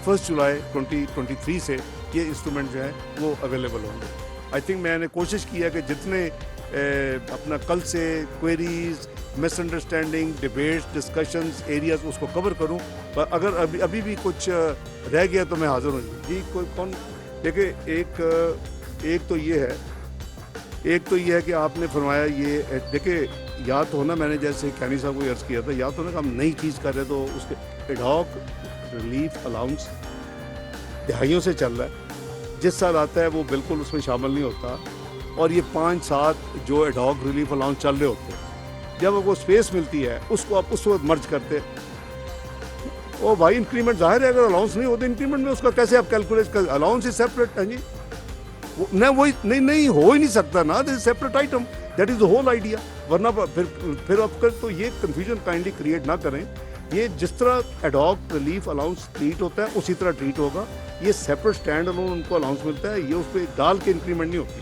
1 جولائی 2023 سے یہ انسٹرومنٹ جو ہے وہ اویلیبل ہوں گے. آئی تھنک میں نے کوشش کی ہے کہ جتنے اپنا کل سے کوئریز, مس انڈرسٹینڈنگ, ڈبیٹس, ڈسکشنز ایریاز اس کو کور کروں. اگر ابھی بھی کچھ رہ گیا تو میں حاضر ہوں. جی کوئی کون دیکھیں, ایک تو یہ ہے کہ آپ نے فرمایا یہ دیکھیں یا تو ہونا, میں نے جیسے کینی صاحب کو عرض کیا تھا, یا تو نا کہ ہم نئی چیز کر رہے تو اس کے ایڈ ہاک ریلیف الاؤنس دہائیوں سے چل رہا ہے. جس سال آتا ہے وہ بالکل اس میں شامل نہیں ہوتا, اور یہ 5-7 جو ایڈ ہاک ریلیف الاؤنس چل رہے ہوتے ہیں, جب وہ اسپیس ملتی ہے اس کو آپ اس وقت مرج کرتے. او بھائی انکریمنٹ ظاہر ہے, اگر الاؤنس نہیں ہوتے انکریمنٹ میں اس کا کیسے آپ کیلکولیٹ کر, الاؤنس از سیپریٹ ہے جی. نہ وہی نہیں ہو ہی نہیں سکتا نا, this separate item, that is the whole idea. ورنہ پھر آپ تو یہ کنفیوژن کائنڈلی کریٹ نہ کریں. یہ جس طرح ایڈاک ریلیف الاؤنس ٹریٹ ہوتا ہے اسی طرح ٹریٹ ہوگا. یہ سیپریٹ اسٹینڈ الون ان کو الاؤنس ملتا ہے, یہ اس پہ ڈال کے انکریمنٹ نہیں ہوتی,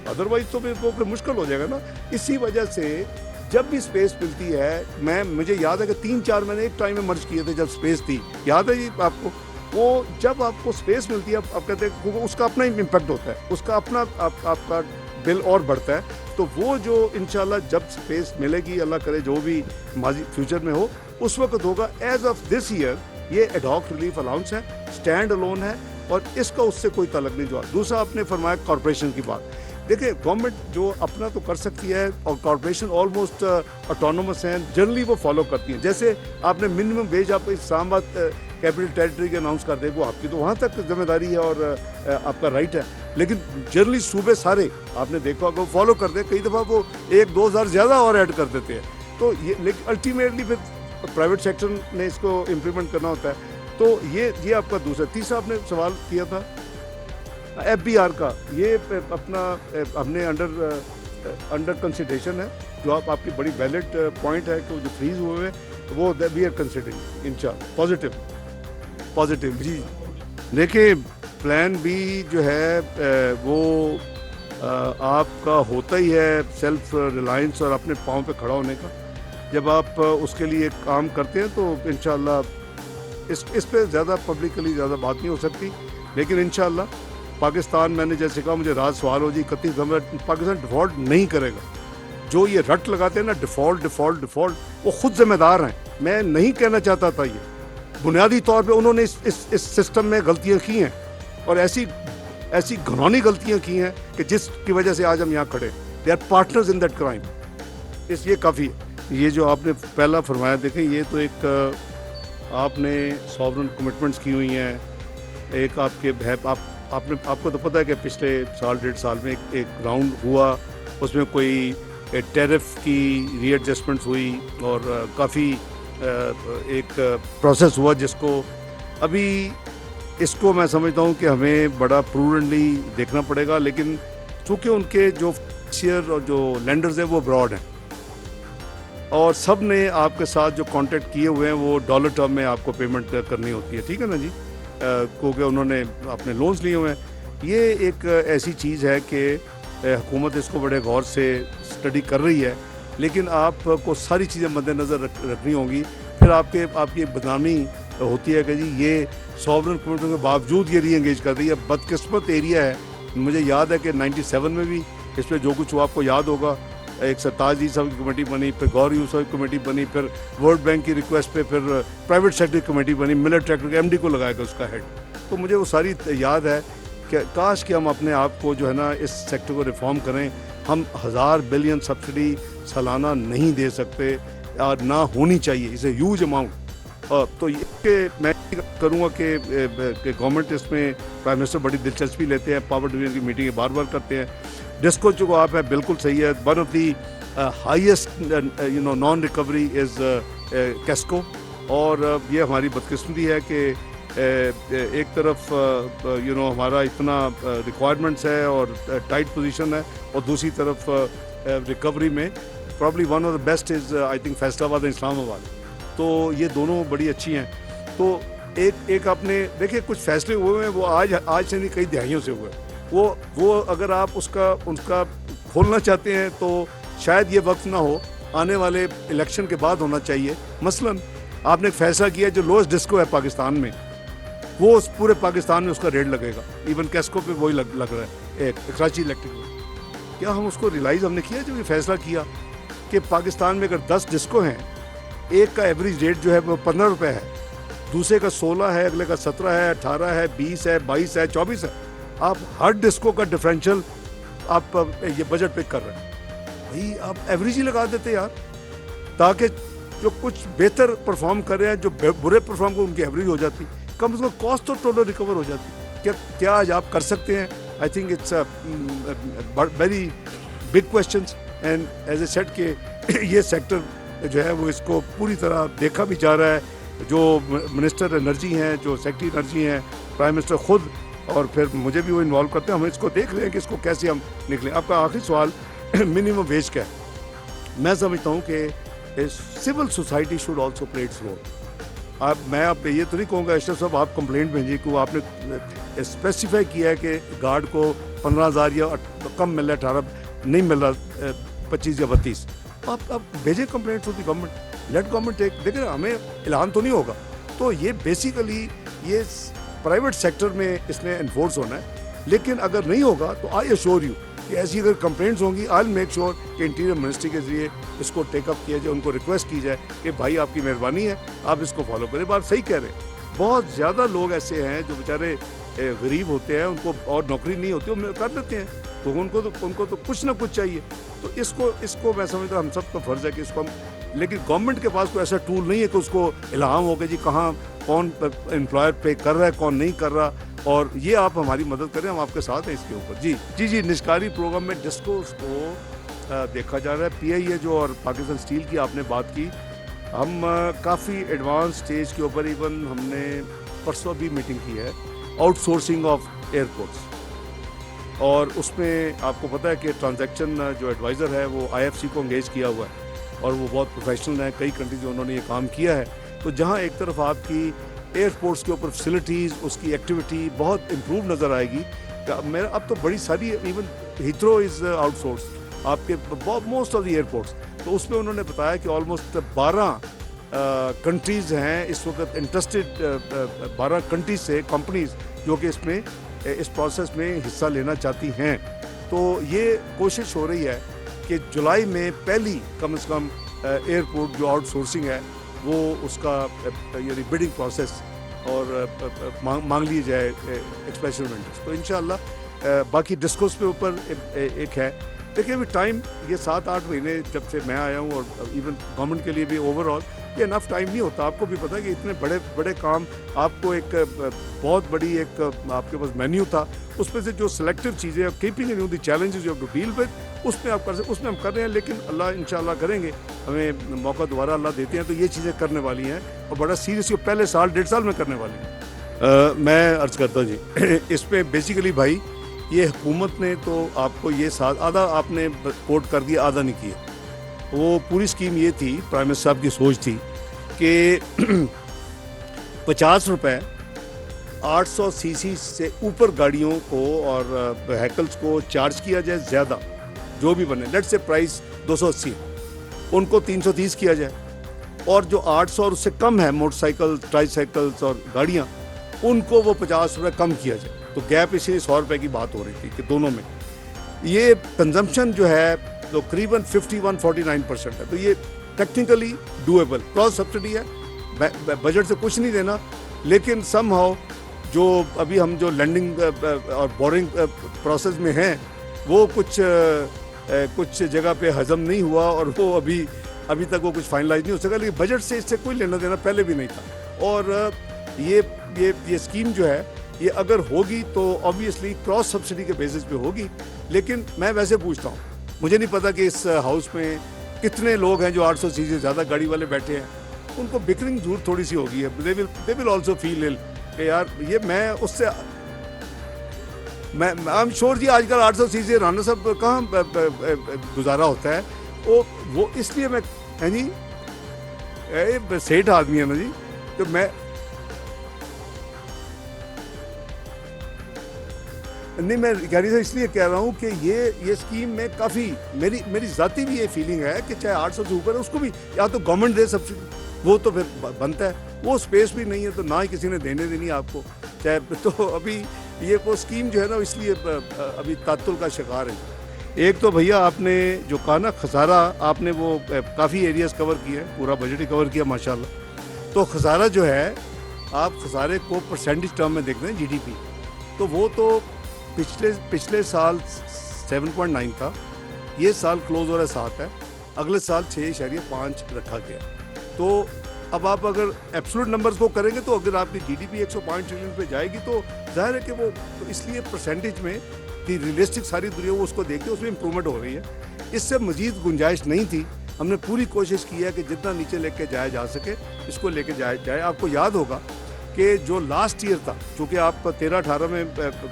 ادروائز تو وہ پھر مشکل ہو جائے گا نا. اسی وجہ سے جب بھی اسپیس ملتی ہے, مجھے یاد ہے کہ 3-4 میں نے ایک ٹائم میں مرج کیے تھے جب اسپیس تھی, یاد ہے جی آپ کو. وہ جب آپ کو اسپیس ملتی ہے آپ کہتے ہیں اس کا اپنا ہی امپیکٹ ہوتا ہے, اس کا اپنا آپ کا بل اور بڑھتا ہے. تو وہ جو انشاءاللہ جب اسپیس ملے گی, اللہ کرے جو بھی ماضی فیوچر میں ہو, اس وقت ہوگا. ایز آف دس ایئر یہ ایڈاک ریلیف الاؤنس ہے, اسٹینڈ الون ہے, اور اس کا اس سے کوئی تعلق نہیں. جو دوسرا آپ نے فرمایا کارپوریشن کی بات, دیکھیں گورنمنٹ جو اپنا تو کر سکتی ہے, اور کارپوریشن آلموسٹ آٹونومس ہیں, جنرلی وہ فالو کرتی ہیں. جیسے آپ نے منیمم ویج آپ اسلام آباد کیپٹل ٹیریٹری کے اناؤنس کر دے, وہ آپ کی تو وہاں تک ذمہ داری ہے اور آپ کا رائٹ ہے. لیکن جنرلی صوبے سارے آپ نے دیکھا ہوگا فالو کر دیں, کئی دفعہ وہ 1-2 ہزار زیادہ اور ایڈ کر دیتے ہیں. تو یہ لیکن الٹیمیٹلی پھر پرائیویٹ سیکٹر نے اس کو امپلیمنٹ کرنا ہوتا ہے. تو یہ آپ کا دوسرا. تیسرا آپ نے سوال کیا تھا ایف بی آر کا, یہ اپنا ہم نے انڈر کنسیڈریشن ہے. جو آپ کی بڑی ویلڈ پوائنٹ ہے کہ جو فریز ہوئے ہیں وہ وی آر کنسیڈرنگ انشاءاللہ پازیٹیو. جی دیکھیں پلان بی جو ہے وہ آپ کا ہوتا ہی ہے سیلف ریلائنس اور اپنے پاؤں پہ کھڑا ہونے کا. جب آپ اس کے لیے کام کرتے ہیں تو انشاءاللہ اس پہ زیادہ پبلکلی زیادہ بات نہیں ہو سکتی, لیکن انشاءاللہ پاکستان, میں نے جیسے کہا مجھے رات سوال ہو جی 31 دسمبر, پاکستان ڈیفالٹ نہیں کرے گا. جو یہ رٹ لگاتے ہیں نا ڈیفالٹ, وہ خود ذمہ دار ہیں. میں نہیں کہنا چاہتا تھا, یہ بنیادی طور پہ انہوں نے اس سسٹم میں غلطیاں کی ہیں, اور ایسی گھنونی غلطیاں کی ہیں کہ جس کی وجہ سے آج ہم یہاں کھڑے. They are partners in that crime. یہ کافی ہے. یہ جو آپ نے پہلا فرمایا, دیکھیں یہ تو ایک آپ نے ساورن کمٹمنٹس کی ہوئی ہیں. ایک آپ کے آپ کو تو پتہ ہے کہ پچھلے 1.5 سال میں ایک راؤنڈ ہوا, اس میں کوئی ٹیرف کی ری ایڈجسٹمنٹس ہوئی, اور کافی ایک پروسیس ہوا جس کو ابھی اس کو میں سمجھتا ہوں کہ ہمیں بڑا پروڈنٹلی دیکھنا پڑے گا. لیکن چونکہ ان کے جو فائنانسر اور جو لینڈرز ہیں وہ ابراڈ ہیں, اور سب نے آپ کے ساتھ جو کانٹیکٹ کیے ہوئے ہیں وہ ڈالر ٹرم میں آپ کو پیمنٹ کرنی ہوتی ہے, ٹھیک ہے نا جی, کیونکہ انہوں نے اپنے لونز لیے ہوئے ہیں. یہ ایک ایسی چیز ہے کہ حکومت اس کو بڑے غور سے اسٹڈی کر رہی ہے, لیکن آپ کو ساری چیزیں مد نظر رکھنی ہوں گی. پھر آپ کی بدنامی ہوتی ہے کہ جی یہ ساورن کمیٹی کے باوجود یہ ری انگیج کر رہی ہے. بدقسمت ایریا ہے. مجھے یاد ہے کہ 97 میں بھی اس پہ جو کچھ ہوا آپ کو یاد ہوگا. ایک سرتاج جی صاحب کی کمیٹی بنی, پھر گور یوسف صاحب کی کمیٹی بنی, پھر ورلڈ بینک کی ریکویسٹ پہ پھر پرائیویٹ سیکٹر کی کمیٹی بنی, ملر ٹریکٹر کے MD کو لگایا گیا اس کا ہیڈ. تو مجھے وہ ساری یاد ہے کہ کاش کہ ہم اپنے آپ کو جو ہے نا اس سیکٹر کو ریفارم کریں. ہم 1000 بلین سبسڈی سالانہ نہیں دے سکتے, اور نہ ہونی چاہیے. اسے ہیوج اماؤنٹ. تو یہ میں کروں گا کہ گورنمنٹ اس میں پرائم منسٹر بڑی دلچسپی لیتے ہیں, پاور ڈویژن کی میٹنگیں بار بار کرتے ہیں. ڈسکو جو آپ ہے بالکل صحیح ہے. One of the highest non recovery is QESCO, اور یہ ہماری بدقسمتی ہے کہ ایک طرف ہمارا اتنا ریکوائرمنٹس ہے اور ٹائٹ پوزیشن ہے, اور دوسری طرف ریکوری میں probably one of the best is I think فیصلہ آباد اینڈ اسلام آباد. تو یہ دونوں بڑی اچھی ہیں. تو ایک آپ نے دیکھیں کچھ فیصلے ہوئے ہیں وہ آج سے نہیں کئی دہائیوں سے ہوئے. وہ اگر آپ ان کا کھولنا چاہتے ہیں تو شاید یہ وقت نہ ہو, آنے والے الیکشن کے بعد ہونا چاہیے. مثلاً آپ نے ایک فیصلہ کیا جو لوئسٹ ڈسکو ہے پاکستان میں, وہ پورے پاکستان میں اس کا ریٹ لگے گا. ایون کیسکو پہ وہی لگ رہا ہے, کراچی الیکٹرک میں. کیا ہم اس کو ریلائز ہم نے کیا جو یہ فیصلہ کیا کہ پاکستان میں اگر 10 ڈسکو ہیں, ایک کا ایوریج ریٹ جو ہے وہ 15 روپے ہے, دوسرے کا 16 ہے, اگلے کا 17 ہے, 18 ہے, 20 ہے, 22 ہے, 24 ہے. آپ ہر ڈسکو کا ڈفرینشیل آپ یہ بجٹ پک کر رہے ہیں. بھائی آپ ایوریج ہی لگا دیتے یار, تاکہ جو کچھ بہتر پرفارم کر رہے ہیں, جو برے پرفارم کر ان کی ایوریج ہو جاتی, کم از کم کاسٹ تو ٹوٹل ریکور ہو جاتی. کیا آج آپ کر سکتے ہیں؟ I think it's very big questions. And as a set کہ یہ سیکٹر جو ہے وہ اس کو پوری طرح دیکھا بھی جا رہا ہے. جو منسٹر انرجی ہیں, جو سیکٹری انرجی ہیں, پرائم منسٹر خود اور پھر مجھے بھی وہ انوالو کرتے ہیں. ہم اس کو دیکھ رہے ہیں کہ اس کو کیسے ہم نکلیں. آپ کا آخری سوال منیمم ویج کا ہے. میں سمجھتا ہوں کہ civil society should also play its role. میں آپ یہ تو نہیں کہوں گا اشرف صاحب آپ کمپلینٹ بھیجیے کہ وہ آپ نے اسپیسیفائی کیا ہے کہ گارڈ کو 15,000 یا کم مل رہا ہے, 18 نہیں مل رہا, 25 یا 32. آپ بھیجیں کمپلینٹ ہوتی گورنمنٹ, لیٹ گورنمنٹ ٹیک. دیکھیں ہمیں اعلان تو نہیں ہوگا, تو یہ بیسیکلی یہ پرائیویٹ سیکٹر میں اس نے انفورس ہونا ہے. لیکن اگر نہیں ہوگا تو آئی ایشور یو کہ ایسی اگر کمپلینٹس ہوں گی, آئی میک شیور کہ انٹیریئر منسٹری کے ذریعے اس کو ٹیک اپ کیا جائے, ان کو ریکویسٹ کی جائے کہ بھائی آپ کی مہربانی ہے آپ اس کو فالو کریں. بات صحیح کہہ رہے ہیں, بہت زیادہ لوگ ایسے ہیں جو بیچارے غریب ہوتے ہیں, ان کو اور نوکری نہیں ہوتی, وہ کر لیتے ہیں, تو ان کو تو کچھ نہ کچھ چاہیے. تو اس کو میں سمجھتا ہوں ہم سب کا فرض ہے کہ اس کو ہم, لیکن گورنمنٹ کے پاس کوئی ایسا ٹول نہیں ہے کہ اس کو الہام ہو کہ جی کہاں کون امپلائر پے کر رہا ہے کون نہیں کر رہا. اور یہ آپ ہماری مدد کریں, ہم آپ کے ساتھ ہیں اس کے اوپر. جی نشکاری پروگرام میں ڈسکوز کو دیکھا جا رہا ہے. پی آئی اے جو اور پاکستان اسٹیل کی آپ نے بات کی, ہم کافی ایڈوانس اسٹیج کے اوپر, ایون ہم نے پرسوں بھی میٹنگ کی ہے آؤٹ سورسنگ آف ایئرپورٹس, اور اس میں آپ کو پتہ ہے کہ ٹرانزیکشن جو ایڈوائزر ہے وہ آئی ایف سی کو انگیج کیا ہوا ہے, اور وہ بہت پروفیشنل ہیں. کئی کنٹریز میں انہوں نے یہ کام کیا ہے. تو جہاں ایک طرف آپ کی ایئرپورٹس کے اوپر فیسلٹیز, اس کی ایکٹیویٹی بہت امپروو نظر آئے گی. اب تو بڑی ساری, even Heathrow is out source آپ کے موسٹ آف دی ایئرپورٹس. تو اس میں انہوں نے بتایا کہ آلموسٹ 12 کنٹریز ہیں اس وقت انٹرسٹڈ, 12 کنٹریز سے کمپنیز جو کہ اس میں اس پروسیس میں حصہ لینا چاہتی ہیں. تو یہ کوشش ہو رہی ہے کہ جولائی میں پہلی کم از کم ایئرپورٹ جو آؤٹ سورسنگ ہے وہ اس کا یعنی بڈنگ پروسیس اور مانگ لی جائے ایکسپریشن وینڈرز. تو انشاءاللہ باقی ڈسکوس پہ اوپر ایک ہے. دیکھیں ابھی ٹائم یہ 7-8 مہینے جب سے میں آیا ہوں, اور ایون گورنمنٹ کے لیے بھی اوور آل یہ انف ٹائم نہیں ہوتا. آپ کو بھی پتا ہے کہ اتنے بڑے بڑے کام, آپ کو ایک بہت بڑی ایک آپ کے پاس مینیو تھا, اس میں سے جو سلیکٹو چیزیں keeping in the challenges you have to deal with, اس میں آپ اس میں ہم کر رہے ہیں. لیکن اللہ انشاءاللہ کریں گے, ہمیں موقع دوبارہ اللہ دیتے ہیں تو یہ چیزیں کرنے والی ہیں, اور بڑا سیریس یہ پہلے سال 1.5 سال میں کرنے والی ہیں. میں عرض کرتا ہوں جی اس پہ بیسیکلی بھائی یہ حکومت نے تو آپ کو یہ ساتھ آدھا آپ نے کوٹ کر دیا, آدھا نہیں کیا. وہ پوری اسکیم یہ تھی, پرائم منسٹر صاحب کی سوچ تھی کہ 50 روپے 800 سی سی سے اوپر گاڑیوں کو اور وہیکلس کو چارج کیا جائے زیادہ, جو بھی بنے. لیٹ سے پرائس 280 ان کو 330 کیا جائے, اور جو 800 اور اس سے کم ہے موٹر سائیکل, ٹرائی سائیکلس اور گاڑیاں, ان کو وہ 50 روپے کم کیا جائے. تو گیپ اسی لیے 100 روپے کی بات ہو رہی تھی کہ دونوں میں یہ کنزمپشن جو ہے تو قریباً 51-49% ہے. تو یہ ٹیکنیکلی ڈویبل, کراس سبسڈی ہے, بجٹ سے کچھ نہیں دینا. لیکن سم ہاؤ جو ابھی ہم جو لینڈنگ اور بورنگ پروسیس میں ہیں وہ کچھ جگہ پہ ہضم نہیں ہوا, اور وہ ابھی تک وہ کچھ فائنلائز نہیں ہو سکا. لیکن بجٹ سے اس سے کوئی لینا دینا پہلے بھی نہیں تھا. اور یہ اسکیم جو ہے یہ اگر ہوگی تو آبویسلی کراس سبسڈی کے بیسس پہ ہوگی. لیکن میں ویسے پوچھتا ہوں, مجھے نہیں پتا کہ اس ہاؤس میں کتنے لوگ ہیں جو 800 سی سے زیادہ گاڑی والے بیٹھے ہیں. ان کو بکرنگ ضرور تھوڑی سی ہوگی ہے. دے ول آلسو فیل ال کہ یار یہ میں اس سے آئی ایم شیور جی آج کل 800 سی سے رانا صاحب کہاں گزارا ہوتا ہے. وہ اس لیے میں جی سیٹھ آدمی ہے نا جی, تو میں نہیں, میں گیری سے اس لیے کہہ رہا ہوں کہ یہ اسکیم میں کافی میری ذاتی بھی یہ فیلنگ ہے کہ چاہے 800 سے اوپر ہے اس کو بھی یا تو گورنمنٹ دے سبسڈی, وہ تو پھر بنتا ہے. وہ اسپیس بھی نہیں ہے تو نہ ہی کسی نے دینے دینی آپ کو چاہے. تو ابھی یہ وہ اسکیم جو ہے نا اس لیے ابھی تعطل کا شکار ہے. ایک تو بھیا آپ نے جو کہا نا خسارہ, آپ نے وہ کافی ایریاز کور کیے ہیں, پورا بجٹ ہی کور کیا ماشاءاللہ. تو خسارہ جو ہے آپ خسارے کو پرسنٹیج ٹرم میں دیکھتے ہیں جی ڈی پی, تو وہ تو پچھلے سال 7.9 تھا, یہ سال کلوز ہو رہا ہے 7 ہے, اگلے سال 6.5 رکھا گیا. تو اب آپ اگر ایبسولوٹ نمبرز کو کریں گے تو اگر آپ کی جی ڈی پی 105 ٹریلین پہ جائے گی تو ظاہر ہے کہ وہ تو اس لیے پرسنٹیج میں دی ریئلسٹک ساری دنیا وہ اس کو دیکھ کے اس میں امپرومنٹ ہو رہی ہے. اس سے مزید گنجائش نہیں تھی. ہم نے پوری کوشش کی ہے کہ جتنا نیچے لے کے جایا جا سکے اس کو لے کے جائے. آپ کو یاد ہوگا کہ جو لاسٹ ایئر تھا، چونکہ آپ 13-18 میں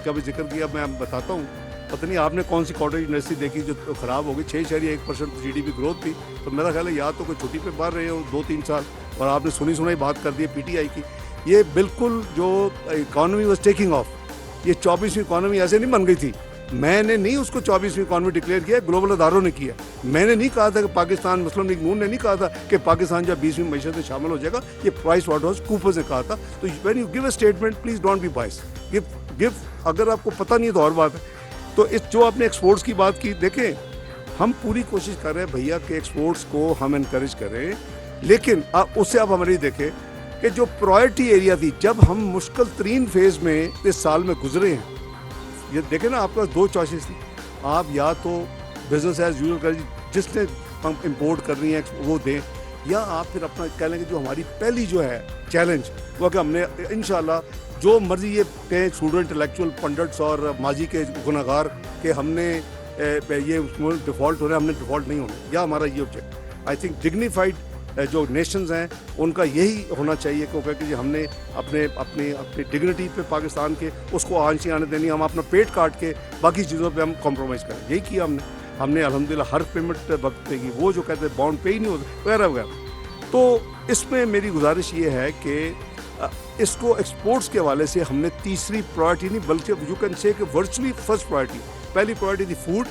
کا بھی ذکر کیا، میں بتاتا ہوں، پتہ نہیں آپ نے کون سی کاٹیج انڈسٹری دیکھی جو خراب ہو گئی، 6.1% GDP گروتھ تھی. تو میرا خیال ہے یا تو کوئی چھٹی پہ باہر رہے ہو 2-3 سال، اور آپ نے سنی بات کر دی PTI کی. یہ بالکل جو اکانومی واز ٹیکنگ آف، یہ 24ویں اکانومی ایسے نہیں بن گئی تھی. میں نے نہیں اس کو 24ویں اکانومی ڈکلیئر کیا، گلوبل اداروں نے کیا. میں نے نہیں کہا تھا کہ پاکستان، مسلم لیگ نون نے نہیں کہا تھا کہ پاکستان جب 20ویں معیشت میں شامل ہو جائے گا، یہ پرائس واٹرہاؤس کوپرز نے کہا تھا. تو when you give a statement please don't be bias, give اگر آپ کو پتہ نہیں ہے تو اور بات ہے. تو اس جو آپ نے ایکسپورٹس کی بات کی، دیکھیں ہم پوری کوشش کر رہے ہیں بھیا کہ ایکسپورٹس کو ہم انکریج کریں، لیکن اس سے آپ ہماری دیکھیں کہ جو پرائرٹی ایریا تھی، جب ہم مشکل ترین فیز میں اس سال میں گزرے ہیں، یہ دیکھیں نا، آپ کے پاس 2 چوائسیز تھی. آپ یا تو بزنس ایز یوزل کریں، جس نے ہم امپورٹ کرنی ہے وہ دیں، یا آپ پھر اپنا کہہ لیں گے جو ہماری پہلی جو ہے چیلنج وہ کہ ہم نے انشاءاللہ جو مرضی یہ کہیں سوڈو انٹلیکچوئل پنڈٹس اور ماضی کے گناہگار کہ ہم نے یہ ڈیفالٹ ہو رہا ہے، ہم نے ڈیفالٹ نہیں ہونا، یا ہمارا یہ آبجیکٹ. آئی تھنک ڈگنیفائڈ جو نیشنز ہیں ان کا یہی ہونا چاہیے کہ ہم نے اپنی ڈگنیٹی پہ پاکستان کے اس کو آنچ نہیں آنے دینی. ہم اپنا پیٹ کاٹ کے باقی چیزوں پہ ہم کمپرومائز کریں، یہی کیا ہم نے الحمدللہ ہر پیمنٹ وقت پہ کی. وہ جو کہتے ہیں بانڈ پے ہی نہیں ہوتا وغیرہ وغیرہ. تو اس میں میری گزارش یہ ہے کہ اس کو ایکسپورٹس کے حوالے سے ہم نے تیسری پرائرٹی نہیں بلکہ یو کین سے کہ ورچولی فرسٹ پرائرٹی، پہلی پرائرٹی تھی فوڈ،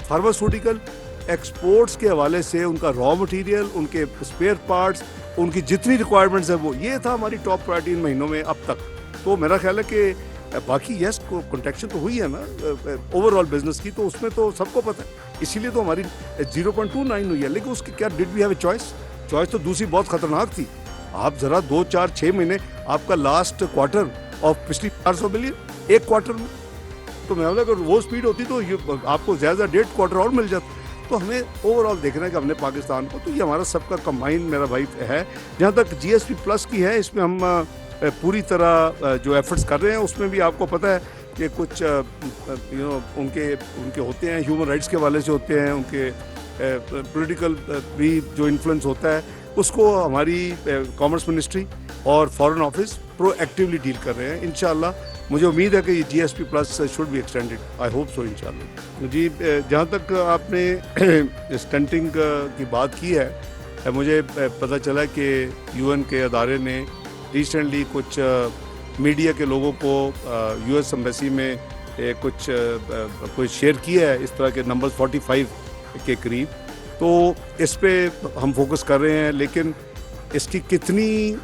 فارماسیوٹیکل. ایکسپورٹس کے حوالے سے ان کا را مٹیریل، ان کے اسپیئر پارٹس، ان کی جتنی ریکوائرمنٹس ہیں، وہ یہ تھا ہماری ٹاپ پرائرٹی ان مہینوں میں اب تک. تو میرا خیال ہے کہ باقی یس کنٹریکشن تو ہوئی ہے نا اوور آل بزنس کی، تو اس میں تو سب کو پتہ ہے، اسی لیے تو ہماری 0.29 ہوئی ہے. لیکن اس کی کیا ڈڈ وی ہیو اے چوائس تو دوسری بہت خطرناک تھی. آپ ذرا 2-4-6 مہینے آپ کا لاسٹ کوارٹر آف پچھلی 400 ملین ایک کوارٹر میں، تو میں بولا اگر وہ اسپیڈ ہوتی تو آپ کو زیادہ 1.5 کوارٹر اور مل جاتا. تو ہمیں اوور آل دیکھنا ہے کہ ہم نے پاکستان کو، تو یہ ہمارا سب کا کمبائن میرا بھائی ہے. جہاں تک GSP پلس کی ہے، اس میں ہم پوری طرح جو ایفرٹس کر رہے ہیں. اس میں بھی آپ کو پتہ ہے کہ کچھ ان کے ہوتے ہیں ہیومن رائٹس کے حوالے سے ہوتے ہیں، ان کے پولیٹیکل بھی جو انفلوئنس ہوتا ہے اس کو ہماری کامرس منسٹری اور فارن آفس پرو ایکٹیولی ڈیل کر رہے ہیں. انشاءاللہ مجھے امید ہے کہ یہ GSP plus should be extended, I hope so انشاءاللہ. جی جہاں تک آپ نے اسٹنٹنگ کی بات کی ہے، مجھے پتہ چلا کہ UN کے ادارے نے ریسنٹلی کچھ میڈیا کے لوگوں کو US ایمبیسی میں کچھ شیئر کیا ہے، اس طرح کے نمبر 45 کے قریب. تو اس پہ ہم فوکس کر رہے ہیں، لیکن اس کی کتنی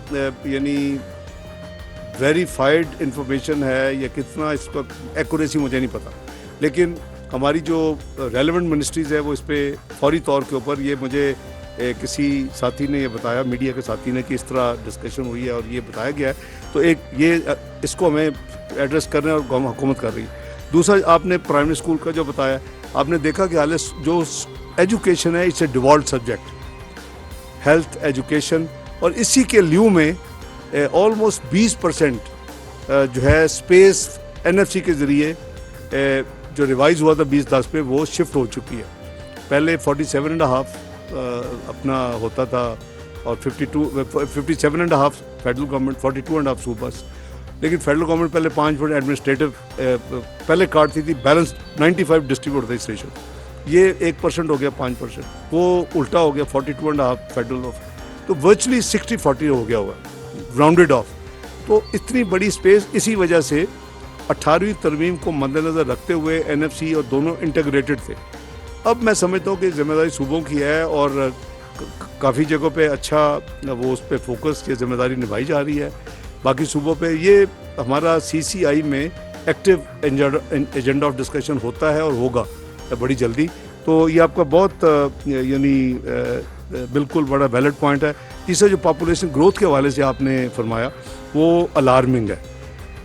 یعنی ویریفائڈ انفارمیشن ہے یا کتنا اس کا ایکوریسی مجھے نہیں پتہ. لیکن ہماری جو ریلیونٹ منسٹریز ہے وہ اس پہ فوری طور کے اوپر، یہ مجھے کسی ساتھی نے یہ بتایا، میڈیا کے ساتھی نے، کہ اس طرح ڈسکشن ہوئی ہے اور یہ بتایا گیا ہے. تو ایک یہ اس کو ہمیں ایڈریس کر رہے ہیں اور حکومت کر رہی ہے. دوسرا آپ نے پرائمری اسکول کا جو بتایا، آپ نے دیکھا کہ حال جو ایجوکیشن ہے it's a devolved subject, health education, اور اسی کے لیو میں آلموسٹ 20% جو ہے اسپیس NFC کے ذریعے جو ریوائز ہوا تھا 2010 پہ، وہ شفٹ ہو چکی ہے. پہلے 47.5 اپنا ہوتا تھا اور 57.5 فیڈرل گورنمنٹ، 42.5 صوباز. لیکن فیڈرل گورنمنٹ پہلے 5% ایڈمنسٹریٹو پہلے کاٹتی تھی، بیلنس 95 ڈسٹریبیوٹ ہوتا ہے اس ریشو. یہ 1% ہو گیا 5%، وہ الٹا ہو گیا 42.5 فیڈرل آف. تو ورچولی 60-40 ہو گیا ہوا راؤنڈیڈ آف. تو اتنی بڑی اسپیس اسی وجہ سے 18ویں ترمیم کو مد نظر رکھتے ہوئے NFC اور دونوں انٹیگریٹڈ تھے. اب میں سمجھتا ہوں کہ ذمہ داری صوبوں کی ہے اور کافی جگہوں پہ اچھا وہ اس پہ فوکس یہ ذمہ داری نبھائی جا رہی ہے. باقی صوبوں پہ یہ ہمارا CCI میں ایکٹیو ایجنڈا آف ڈسکشن ہوتا ہے اور ہوگا بڑی جلدی. تو یہ آپ کا بہت یعنی بالکل بڑا ویلڈ پوائنٹ ہے. تیسرا جو پاپولیشن گروتھ کے حوالے سے آپ نے فرمایا، وہ الارمنگ ہے،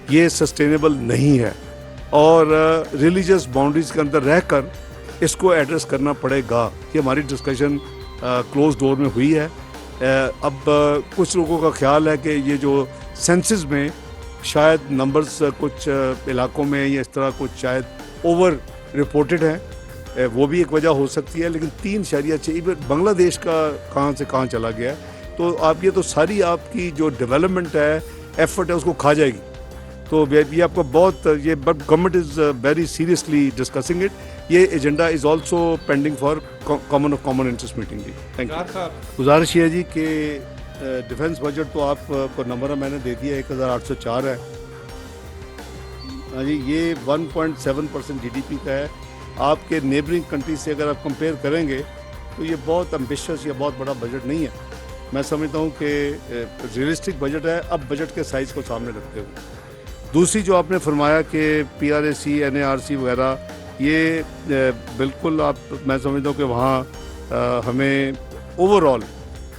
یہ سسٹینیبل نہیں ہے، اور ریلیجس باؤنڈریز کے اندر رہ کر اس کو ایڈریس کرنا پڑے گا. یہ ہماری ڈسکشن کلوز ڈور میں ہوئی ہے. اب کچھ لوگوں کا خیال ہے کہ یہ جو سینسز میں شاید نمبرز کچھ علاقوں میں یا اس طرح کچھ شاید اوور رپورٹڈ ہیں، وہ بھی ایک وجہ ہو سکتی ہے. لیکن 3.6 بنگلہ دیش کا کہاں سے کہاں چلا گیا ہے. تو آپ یہ تو ساری آپ کی جو ڈیولپمنٹ ہے ایفرٹ ہے اس کو کھا جائے گی. تو یہ آپ کو بہت یہ government is very seriously discussing it. یہ agenda is also pending for common interest meeting. جی تھینک یو. گزارش یہ ہے جی کہ ڈیفینس بجٹ تو آپ کو نمبر میں نے دے دیا 1804 ہے. ہاں جی یہ 1.7% GDP کا ہے. آپ کے نیبرنگ کنٹریز سے اگر آپ کمپیئر کریں گے تو یہ بہت امبیشیس یا بہت بڑا بجٹ نہیں ہے. میں سمجھتا ہوں کہ ریئلسٹک بجٹ ہے اب بجٹ کے سائز کو سامنے رکھتے ہوئے. دوسری جو آپ نے فرمایا کہ PRAC NARC وغیرہ یہ بالکل میں سمجھتا ہوں کہ وہاں ہمیں اوور آل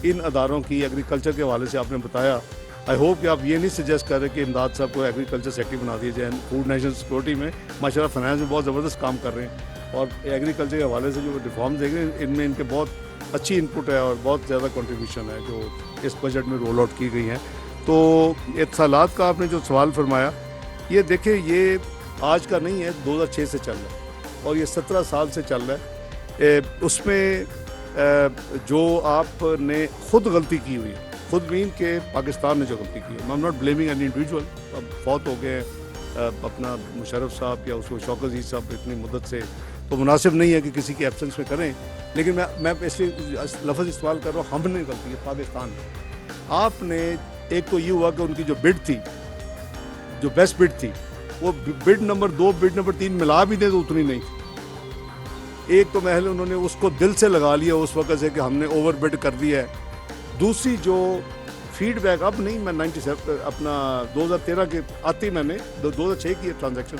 ان اداروں کی ایگریکلچر کے حوالے سے آپ نے بتایا. آئی ہوپ کہ آپ یہ نہیں سجیسٹ کر رہے کہ امداد صاحب کو ایگریکلچر سیکٹری بنا دیا جائے. فوڈ نیشنل سیکورٹی میں ماشاء اللہ فائنانس میں بہت زبردست کام کر رہے ہیں اور ایگریکلچر کے حوالے سے جو ریفارمز دیکھ رہے ہیں ان میں ان کے بہت اچھی انپٹ ہے اور بہت زیادہ کنٹریبیوشن ہے جو اس بجٹ میں رول آؤٹ کی گئی ہیں. تو اتصالات کا آپ نے جو سوال فرمایا یہ دیکھیں یہ آج کا نہیں ہے 2006 سے چل رہا ہے اور یہ 17 سال سے چل رہا ہے. اس میں جو آپ نے خود غلطی کی ہوئی ہے خود مین کہ پاکستان نے جو غلطی کی ہے. I am not blaming any individual. اب فوت ہو گئے اپنا مشرف صاحب یا اس کو شوکت عزیز صاحب اتنی مدت سے تو مناسب نہیں ہے کہ کسی کی ایبسنس میں کریں. لیکن میں اس لیے لفظ استعمال کر رہا ہوں ہم نے غلطی ہے پاکستان میں. آپ نے ایک تو یہ ہوا کہ ان کی جو بڈ تھی جو بیسٹ بڈ تھی وہ بڈ نمبر 2 بڈ نمبر 3 ملا بھی دیں تو اتنی نہیں تھی. ایک تو محل انہوں نے اس کو دل سے لگا لیا اس وقت سے کہ ہم نے اوور بڈ کر دیا ہے. دوسری جو فیڈ بیک اب نہیں میں 97 اپنا 2013 کے آتی میں نے 2006 کی ٹرانزیکشن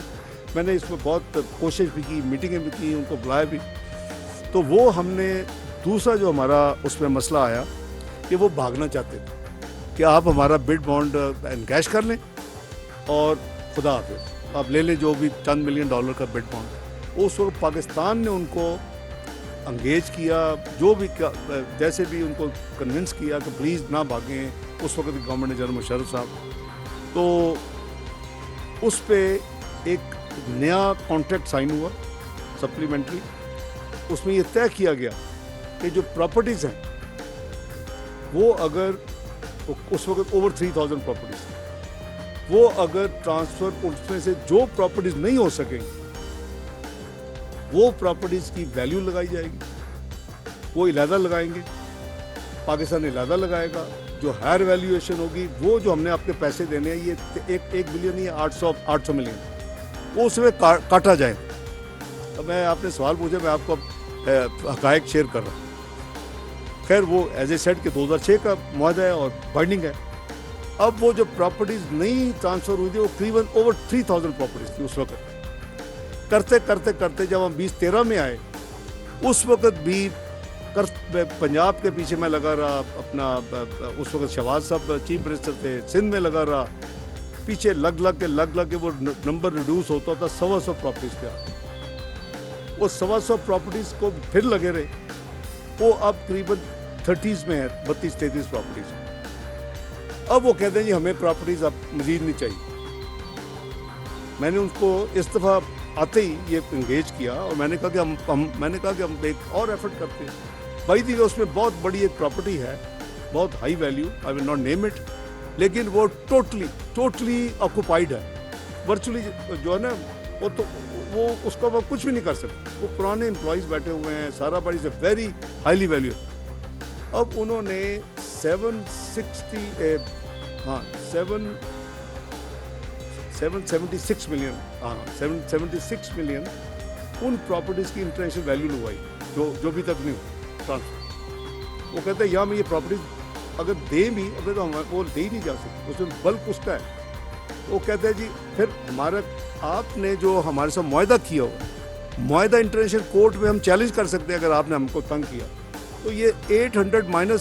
میں نے اس میں بہت کوشش بھی کی میٹنگیں بھی کی ان کو بلایا بھی. تو وہ ہم نے دوسرا جو ہمارا اس میں مسئلہ آیا کہ وہ بھاگنا چاہتے تھے کہ آپ ہمارا بڈ بانڈ انکیش کر لیں اور خدا حافظ آپ لے لیں جو بھی $10 ملین کا بڈ بانڈ. اس وقت پاکستان نے ان کو انگیج کیا جو بھی جیسے بھی ان کو کنونس کیا کہ پلیز نہ بھاگیں. اس وقت گورنمنٹ جنرل مشرف صاحب تو اس پہ ایک نیا کانٹریکٹ سائن ہوا سپلیمنٹری. اس میں یہ طے کیا گیا کہ جو پراپرٹیز ہیں وہ اگر اس وقت اوور 3000 پراپرٹیز وہ اگر ٹرانسفر اس میں سے جو پراپرٹیز نہیں ہو سکیں وہ پراپرٹیز کی ویلیو لگائی جائے گی. وہ علیحدہ لگائیں گے پاکستان علیحدہ لگائے گا. جو ہائر ویلیویشن ہوگی وہ جو ہم نے آپ کے پیسے دینے ہیں یہ 1 بلین نہیں ہے 800 ملین وہ اس میں کاٹا جائے. اب میں آپ نے سوال پوچھا میں آپ کو حقائق شیئر کر رہا ہوں. خیر وہ ایز اے سیٹ کہ 2006 کا معاہدہ ہے اور بائنڈنگ ہے. اب وہ جو پراپرٹیز نہیں ٹرانسفر ہوئی تھی وہ قریباً اوور 3000 پراپرٹیز تھی اس وقت. کرتے کرتے کرتے جب ہم 2013 میں آئے اس وقت بھی پنجاب کے پیچھے میں لگا رہا اپنا اس وقت شہباز صاحب چیف منسٹر تھے سندھ میں لگا رہا پیچھے لگ کے وہ نمبر ریڈیوس ہوتا تھا 100 پراپرٹیز پہ. وہ 100 پراپرٹیز کو پھر لگے رہے وہ اب قریباً 30s میں ہے 32-33 پراپرٹیز. اب وہ کہتے ہیں جی ہمیں پراپرٹیز اب مزید نہیں چاہیے. میں نے ان کو اس دفعہ آتے ہی یہ انگیج کیا اور میں نے کہا کہ ہم ایک اور ایفرٹ کرتے ہیں. بھائی تھی اس میں بہت بڑی ایک پراپرٹی ہے بہت high value I will not name it لیکن وہ ٹوٹلی آکوپائڈ ہے ورچولی جو ہے نا وہ اس کا وہ کچھ بھی نہیں کر سکتے. وہ پرانے امپلائیز بیٹھے ہوئے ہیں سارا بڑی سے ویری ہائیلی ویلیو. اب انہوں نے 776 ملین ان پراپرٹیز کی انٹرنیشنل ویلیو لگوائی جو بھی تک نہیں ٹرانسفر. وہ کہتے ہیں یہاں میں یہ پراپرٹیز اگر دیں بھی اگر تو وہ دے ہی نہیں جا سکتی اس میں بلک اس کا ہے. وہ کہتے ہیں جی پھر ہمارا آپ نے جو ہمارے ساتھ معاہدہ کیا ہو معاہدہ انٹرنیشنل کورٹ میں ہم چیلنج کر سکتے ہیں اگر آپ نے ہم کو تنگ کیا تو یہ 800 -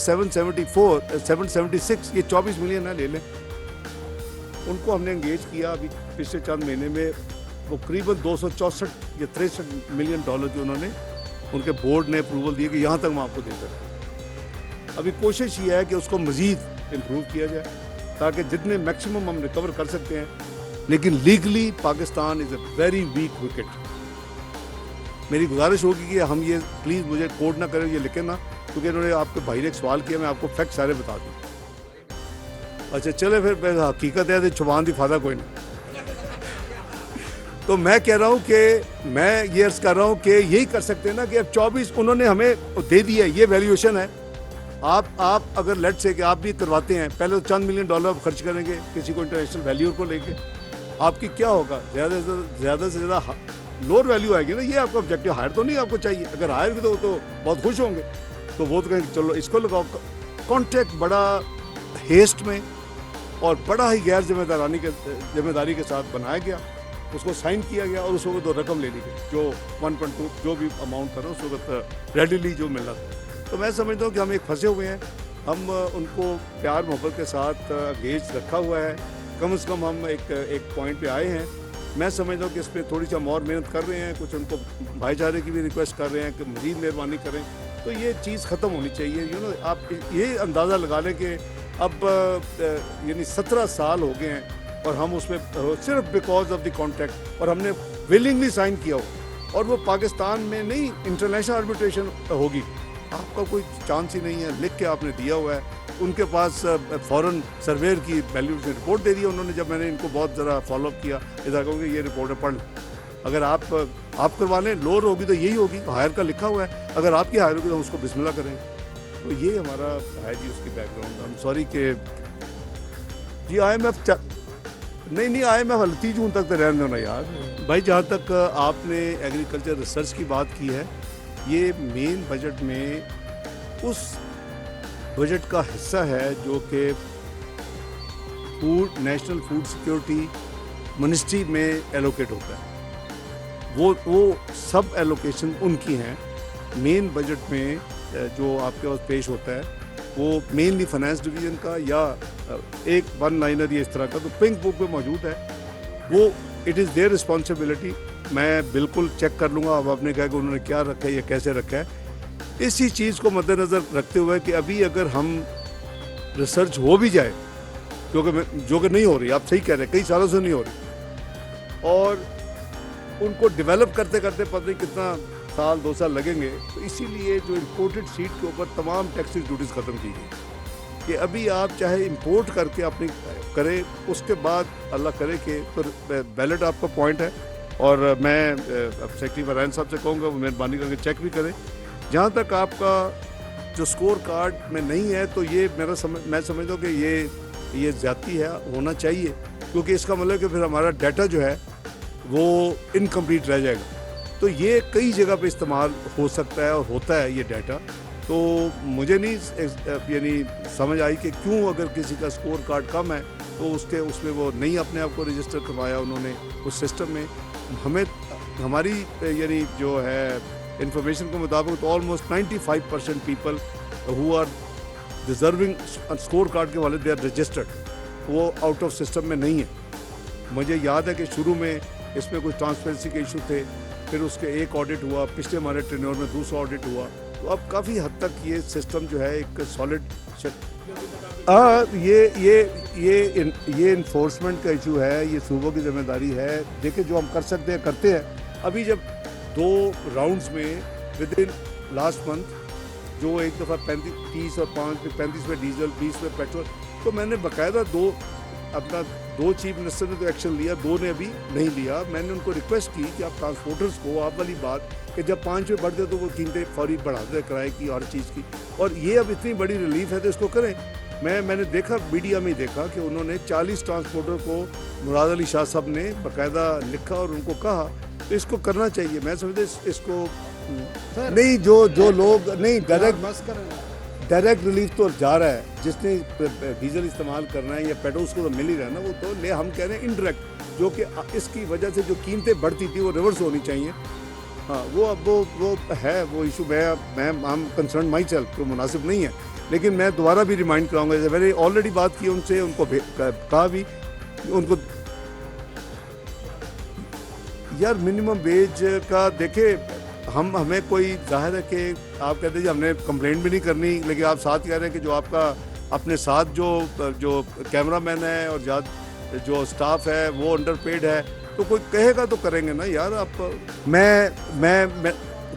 776 یہ 24 ملین ہے لے لیں. ان کو ہم نے انگیج کیا ابھی پچھلے چند مہینے میں وہ قریباً 264 یا 63 ملین ڈالر جو انہوں نے ان کے بورڈ نے اپروول دیے کہ یہاں تک ہم آپ کو دے سکتے ہیں. ابھی کوشش یہ ہے کہ اس کو مزید امپروو کیا جائے تاکہ جتنے میکسیمم ہم ریکور کر سکتے ہیں. لیکن legally Pakistan is a very weak wicket. میری گزارش ہوگی کہ ہم یہ پلیز مجھے کوڈ نہ کریں یہ لکھیں نا کیونکہ انہوں نے آپ کے بھائی نے ایک سوال کیا میں آپ کو فیکٹ سارے بتا دوں. اچھا چلے پھر حقیقت ہے چھپان دی فائدہ کوئی نہیں. تو میں کہہ رہا ہوں کہ میں یہ عرض کر رہا ہوں کہ یہی کر سکتے ہیں نا کہ اب 24 انہوں نے ہمیں دے دیا ہے, یہ ویلیویشن ہے. آپ اگر لیٹ سے کہ آپ بھی کرواتے ہیں, پہلے تو $1 ملین خرچ کریں گے کسی کو انٹرنیشنل ویلیو کو لے کے, آپ کی کیا ہوگا, زیادہ سے زیادہ لوور ویلیو آئے گی نا. یہ آپ کا آبجیکٹیو ہائر تو نہیں آپ کو چاہیے, اگر ہائر کی تو بہت خوش ہوں گے, تو وہ تو کہیں گے چلو اس کو لگاؤ. کانٹریکٹ بڑا ہیسٹ میں اور بڑا ہی غیر ذمہ داری کے ساتھ بنایا گیا, اس کو سائن کیا گیا اور اس وقت تو رقم لے لی گئی جو 1.2 جو بھی اماؤنٹ تھا نا اس وقت ریڈیلی جو مل رہا تھا. تو میں سمجھتا ہوں کہ ہم ایک پھنسے ہوئے ہیں, ہم ان کو پیار محبت کے ساتھ گیج رکھا ہوا ہے. کم از کم ہم ایک پوائنٹ پہ آئے ہیں. میں سمجھتا ہوں کہ اس پہ تھوڑی سی ہم اور محنت کر رہے ہیں, کچھ ان کو بھائی چارے کی بھی ریکویسٹ کر رہے ہیں کہ مزید مہربانی کریں. تو یہ چیز ختم ہونی چاہیے. آپ یہ اندازہ لگا لیں کہ اب یعنی 17 سال ہو گئے ہیں اور ہم اس میں صرف بیکاز آف دی کانٹریکٹ, اور ہم نے ولنگلی سائن کیا ہو, اور وہ پاکستان میں نہیں انٹرنیشنل آربیٹریشن ہوگی. آپ کا کوئی چانس ہی نہیں ہے, لکھ کے آپ نے دیا ہوا ہے. ان کے پاس فوراً سرویئر کی ویلیویشن رپورٹ دے دی انہوں نے. جب میں نے ان کو بہت ذرا فالو اپ کیا, ادھر کہوں کہ یہ رپورٹ ہے پڑھ لیں, اگر آپ کروا لیں لوور ہوگی تو یہی ہوگی, ہائر کا لکھا ہوا ہے, اگر آپ کی ہائر ہوگی تو اس کو بسم اللہ کریں. تو یہ ہمارا ہے جی اس کی بیک گراؤنڈ. ہم سوری کہ جی IMF نہیں IMF 29 جون تک تو رہنے دینا یار. بھائی جہاں تک آپ نے ایگریکلچر ریسرچ کی بات کی ہے, یہ مین بجٹ میں اس بجٹ کا حصہ ہے جو کہ نیشنل فوڈ سیکیورٹی منسٹری میں ایلوکیٹ ہوتا ہے. وہ سب ایلوکیشن ان کی ہیں. مین بجٹ میں جو آپ کے پاس پیش ہوتا ہے وہ مینلی فائنانس ڈویژن کا یا ایک 1 لائنر یا اس طرح کا, تو پنک بک میں موجود ہے. وہ اٹ از دیئر رسپانسبلٹی. میں بالکل چیک کر لوں گا. اب آپ نے کہا کہ انہوں نے کیا رکھا ہے یا کیسے رکھا ہے. اسی چیز کو مد نظر رکھتے ہوئے کہ ابھی اگر ہم ریسرچ ہو بھی جائے, جو کہ نہیں ہو رہی, آپ صحیح کہہ رہے ہیں, کئی سالوں سے نہیں ہو رہی, اور ان کو ڈیولپ کرتے کرتے پتہ نہیں کتنا سال 2 سال لگیں گے. تو اسی لیے جو امپورٹڈ سیڈ کے اوپر تمام ٹیکسز ڈیوٹیز ختم کی گئی کہ ابھی آپ چاہے امپورٹ کر کے اپنی کریں, اس کے بعد اللہ کرے کہ بیلٹ آپ کا پوائنٹ ہے. اور میں سیکرٹری فرحان صاحب سے کہوں گا وہ مہربانی کر کے چیک بھی کریں. جہاں تک آپ کا جو سکور کارڈ میں نہیں ہے تو یہ میں سمجھتا ہوں کہ یہ زیادتی ہے, ہونا چاہیے, کیونکہ اس کا مطلب کہ پھر ہمارا ڈیٹا جو ہے وہ انکمپلیٹ رہ جائے گا. تو یہ کئی جگہ پہ استعمال ہو سکتا ہے اور ہوتا ہے یہ ڈیٹا. تو مجھے نہیں یعنی سمجھ آئی کہ کیوں اگر کسی کا سکور کارڈ کم ہے تو اس میں وہ نہیں اپنے آپ کو رجسٹر کروایا انہوں نے اس سسٹم میں. ہماری یعنی جو ہے انفارمیشن کے مطابق تو almost 95% people who are deserving score card کے والے دے آر رجسٹرڈ, وہ آؤٹ آف سسٹم میں نہیں ہے. مجھے یاد ہے کہ شروع میں اس میں کچھ ٹرانسپیرنسی کے ایشو تھے, پھر اس کے ایک آڈٹ ہوا, پچھلے ہمارے ٹرینور میں دوسرا آڈٹ ہوا. تو اب کافی حد تک یہ سسٹم جو ہے ایک سالڈ یہ انفورسمنٹ کا ایشو ہے, یہ صوبوں کی ذمہ داری ہے. دیکھیں جو ہم کر سکتے ہیں کرتے ہیں. ابھی جب 2 راؤنڈز میں ود ان لاسٹ منتھ جو ایک دفعہ 30 اور 35 میں ڈیزل 20 میں پیٹرول, تو میں نے باقاعدہ 2 چیف منسٹر نے تو ایکشن لیا, 2 نے ابھی نہیں لیا. میں نے ان کو ریکویسٹ کی کہ آپ ٹرانسپورٹرز کو آپ والی بات کہ جب 5 میں بڑھتے تو وہ قیمتیں فوری بڑھاتے کرائے کی ہر چیز کی, اور یہ اب اتنی بڑی ریلیف ہے تو اس کو کریں. میں نے دیکھا میڈیا میں دیکھا کہ انہوں نے 40 ٹرانسپورٹر کو مراد علی شاہ صاحب نے باقاعدہ لکھا اور ان کو کہا, تو اس کو کرنا چاہیے. میں سمجھتے اس کو نہیں جو لوگ نہیں ڈائریکٹ ریلیف تو جا رہا ہے, جس نے ڈیزل استعمال کرنا ہے یا پیٹرول اس کو تو مل ہی رہا ہے نا, وہ تو ہم کہہ رہے ہیں انڈائریکٹ, جو کہ اس کی وجہ سے جو قیمتیں بڑھتی تھی وہ ریورس ہونی چاہیے. ہاں وہ اب وہ ہے وہ ایشو. میں کنسرن مائی سیلف, تو مناسب نہیں ہے. لیکن میں دوبارہ بھی ریمائنڈ کراؤں گا, جیسے میں نے آلریڈی بات کی ان سے, ان کو کہا بھی ان کو یار منیمم ویج کا دیکھے. ہمیں کوئی ظاہر ہے کہ آپ کہتے ہیں جی ہم نے کمپلینٹ بھی نہیں کرنی, لیکن آپ ساتھ کہہ رہے ہیں کہ جو آپ کا اپنے ساتھ جو کیمرہ مین ہے اور جو اسٹاف ہے وہ انڈر پیڈ ہے, تو کوئی کہے گا تو کریں گے نا یار. آپ میں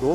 2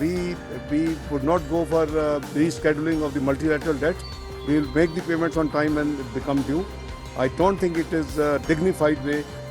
We would not go for rescheduling of the multilateral debt. We will make the payments on time and become due. I don't think it is a dignified way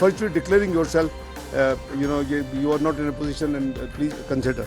virtually declaring yourself, you are not in a position and please consider.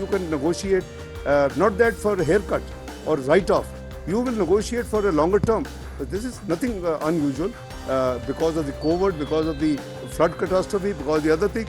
you can negotiate, not that for haircut or write off. You will negotiate for a longer term. This is nothing unusual because of the COVID, because of the flood catastrophe, because of the other thing.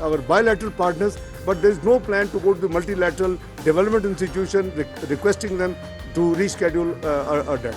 our bilateral partners, but there is no plan to go to the multilateral development institution requesting them to reschedule our debt.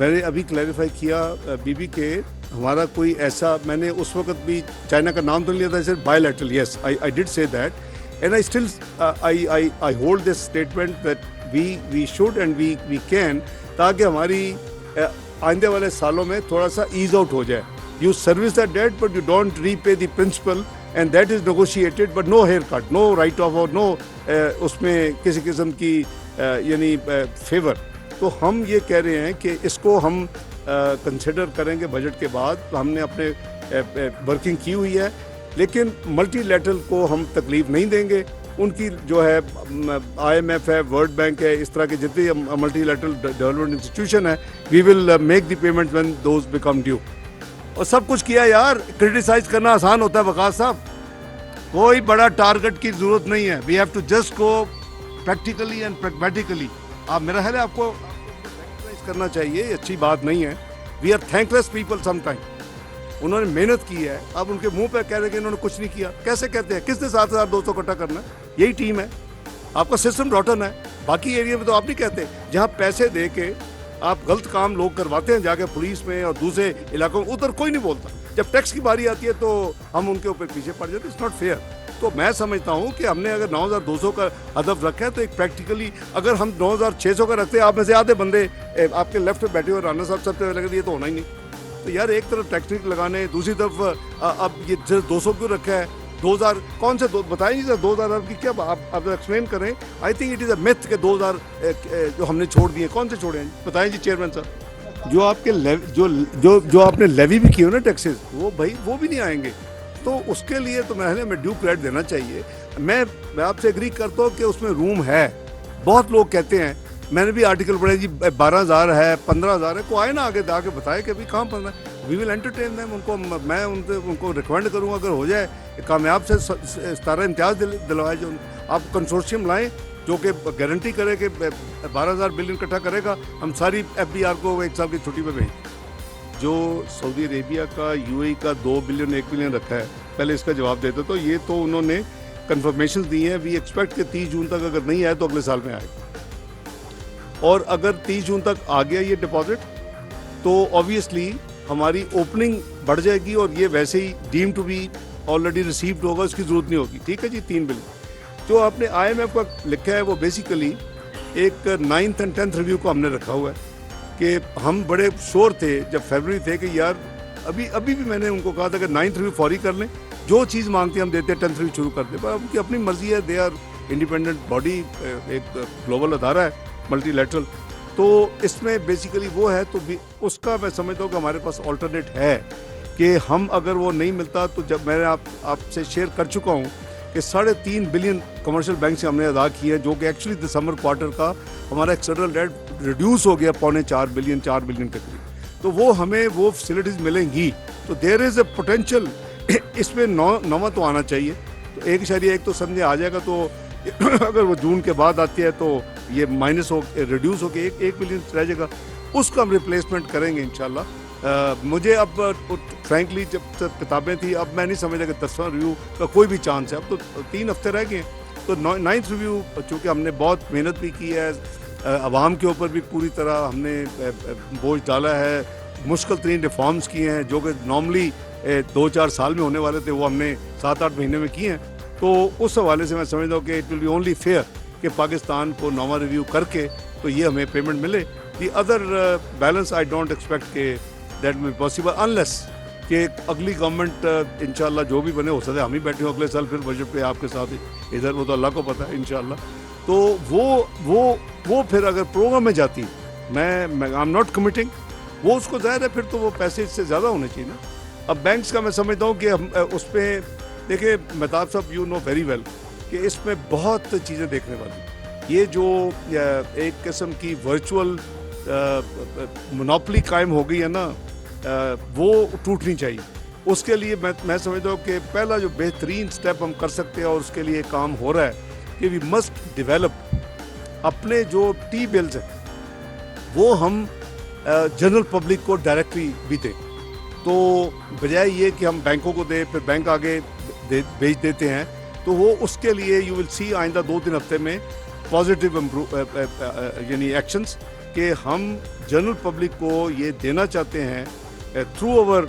میں نے ابھی clarify کیا be کے ہمارا کوئی ایسا, میں نے اس وقت بھی چائنا کا نام تو نہیں لیا تھا, صرف by lateral, yes I did say that, and I still I hold this statement that we should and we can, تاکہ ہماری آئندے والے سالوں میں تھوڑا سا ایز آؤٹ ہو جائے. You service the debt but you don't repay the principal, and that is negotiated but no haircut, no write off, اور نو اس میں کسی قسم کی یعنی فیور. تو ہم یہ کہہ رہے ہیں کہ اس کو ہم کنسیڈر کریں گے بجٹ کے بعد. ہم نے اپنے ورکنگ کی ہوئی ہے, لیکن ملٹی لیٹرل کو ہم تکلیف نہیں دیں گے. ان کی جو ہے آئی ایم ایف ہے, ورلڈ بینک ہے, اس طرح کے جتنے ملٹی لیٹرل ڈیولپمنٹ انسٹیٹیوشن ہے, we will make the payment when those become due. اور سب کچھ کیا یار, کرٹیسائز کرنا آسان ہوتا ہے وقاص صاحب, کوئی بڑا ٹارگٹ کی ضرورت نہیں ہے. We have to just go practically and pragmatically. آپ میرا خیال ہے آپ کو کرنا چاہیے, یہ اچھی بات نہیں ہے. We are thankless people some time. انہوں نے محنت کی ہے, اب ان کے منہ پہ کہہ رہے کہ انہوں نے کچھ نہیں کیا. کیسے کہتے ہیں, کس نے 7,200 اکٹھا کرنا ہے؟ یہی ٹیم ہے, آپ کا سسٹم روٹن ہے. باقی ایریا میں تو آپ نہیں کہتے, جہاں پیسے دے کے آپ غلط کام لوگ کرواتے ہیں جا کے پولیس میں اور دوسرے علاقوں میں, ادھر کوئی نہیں بولتا. جب ٹیکس کی باری آتی ہے تو ہم ان کے اوپر پیچھے پڑ جاتے ہیں. It's not fair. تو میں سمجھتا ہوں کہ ہم نے اگر 9,200 کا ہدف رکھا ہے تو ایک پریکٹیکلی اگر ہم 9,600 کا رکھتے ہیں, آپ میں سے آدھے بندے آپ کے لیفٹ میں بیٹھے ہوئے رانا صاحب سب سے لگے, یہ تو ہونا ہی نہیں. تو یار ایک طرف ٹیکس لگانے, دوسری طرف اب یہ 200 کیوں رکھا ہے, 2,000 کون سے بتائیں جی سر, 2,000 ارب کی کیا آپ ایکسپلین کریں. آئی think it is a math کہ 2,000 جو ہم نے چھوڑ دیے, کون سے چھوڑے ہیں بتائیں جی چیئرمین صاحب. جو آپ کے جو آپ نے لیوی بھی کیے ہو نا ٹیکسز, وہ بھائی وہ بھی نہیں آئیں گے. تو اس کے لیے تو میں ڈیو کریڈٹ دینا چاہیے. میں آپ سے ایگری کرتا ہوں کہ اس میں روم ہے. بہت لوگ کہتے ہیں, میں نے بھی آرٹیکل پڑھے جی 12,000 ہے, 15,000 ہے, کو آئے نا آگے آ کے بتائے کہ ابھی کہاں پڑھنا ہے. We will entertain them. ان کو میں ان کو ریکمینڈ کروں گا, اگر ہو جائے کامیاب سے 17 امتیاز دلوائے. جو آپ کنسورشیم لائیں جو کہ گارنٹی کرے کہ 12,000 بلین اکٹھا کرے گا, ہم ساری ایف بی آر کو 1 سال کی چھٹی پہ بھیج. جو سعودی عربیہ کا یو اے کا 2 بلین 1 بلین رکھا ہے, پہلے اس کا جواب دیتا. تو یہ تو انہوں نے کنفرمیشن دی ہیں. وی ایکسپیکٹ کہ 30 جون تک اگر نہیں آئے تو اگلے سال میں آئے گا. اور اگر 30 جون تک آ گیا یہ ڈپازٹ تو آبویسلی ہماری اوپننگ بڑھ جائے گی, اور یہ ویسے ہی deemed to be already received ہوگا, اس کی ضرورت نہیں ہوگی. ٹھیک ہے جی. 3 بلین جو آپ نے آئی ایم ایف کا لکھا ہے وہ بیسیکلی ایک 9th and 10th ریویو کو ہم نے رکھا ہوا ہے. کہ ہم بڑے شور تھے جب فیبرری تھے کہ یار ابھی بھی میں نے ان کو کہا تھا کہ 9th ریویو فوری کر لیں, جو چیز مانگتے ہیں ہم دیتے ہیں, 10th ریویو شروع کر دیں. پر ان کی اپنی مرضی ہے, دے آر انڈیپینڈنٹ باڈی, ایک گلوبل ادارہ ہے ملٹی لیٹرل. تو اس میں بیسیکلی وہ ہے, تو اس کا میں سمجھتا ہوں کہ ہمارے پاس آلٹرنیٹ ہے کہ ہم اگر وہ نہیں ملتا تو جب میں نے آپ سے شیئر کر چکا ہوں کہ 3.5 بلین کمرشل بینک سے ہم نے ادا کی ہے, جو کہ ایکچولی دسمبر کوارٹر کا ہمارا ایکسٹرنل ڈیٹ ریڈیوس ہو گیا 4.25 بلین 4 بلین کے قریب. تو وہ ہمیں وہ فیسلٹیز ملیں گی. تو دیر از اے پوٹینشیل, اس میں 9 تو آنا چاہیے. تو 1.1 تو سمجھے آ جائے گا. تو اگر وہ جون کے بعد آتی ہے تو یہ مائنس ہو ریڈیوس ہو کے 1 بلین رہ جائے گا. اس کو ہم ریپلیسمنٹ کریں گے انشاءاللہ. مجھے اب فرینکلی جب کتابیں تھیں, اب میں نہیں سمجھتا کہ 10واں ریویو کا کوئی بھی چانس ہے. اب تو 3 ہفتے رہ گئے. تو 9th ریویو چونکہ ہم نے بہت محنت بھی کی ہے, عوام کے اوپر بھی پوری طرح ہم نے بوجھ ڈالا ہے, مشکل ترین ریفارمز کیے ہیں جو کہ نارملی 2-4 سال میں ہونے والے تھے, وہ ہم نے 7-8 مہینے میں کیے ہیں. تو اس حوالے سے میں سمجھتا ہوں کہ it will be only fair کہ پاکستان کو 9واں ریویو کر کے تو یہ ہمیں پیمنٹ ملے. The other balance I don't expect کہ that will be possible unless کہ اگلی گورنمنٹ انشاءاللہ جو بھی بنے, ہو سکتا ہے ہم ہی بیٹھے ہوں اگلے سال پھر بجٹ پہ آپ کے ساتھ ادھر, وہ تو اللہ کو پتہ ہے انشاءاللہ. تو وہ پھر اگر پروگرام میں جاتی, میں آئی ایم ناٹ کمیٹنگ, وہ اس کو ظاہر ہے پھر تو وہ پیسے اس سے زیادہ ہونے چاہیے نا. اب بینکس کا میں سمجھتا ہوں کہ ہم اس پہ دیکھیں, مہتاب صاحب یو نو ویری ویل کہ اس میں بہت چیزیں دیکھنے والی. یہ جو ایک قسم کی ورچوئل مونوپلی قائم ہو گئی ہے نا, وہ ٹوٹنی چاہیے. اس کے لیے میں سمجھتا ہوں کہ پہلا جو بہترین سٹیپ ہم کر سکتے ہیں, اور اس کے لیے کام ہو رہا ہے کہ وی مسٹ ڈیولپ اپنے جو ٹی بلز ہیں وہ ہم جنرل پبلک کو ڈائریکٹلی بھی دیں. تو بجائے یہ کہ ہم بینکوں کو دیں پھر بینک آگے بیچ دیتے ہیں, تو وہ اس کے لیے یو ول سی آئندہ 2-3 ہفتے میں پازیٹیو یعنی ایکشنز کہ ہم جنرل پبلک کو یہ دینا چاہتے ہیں through our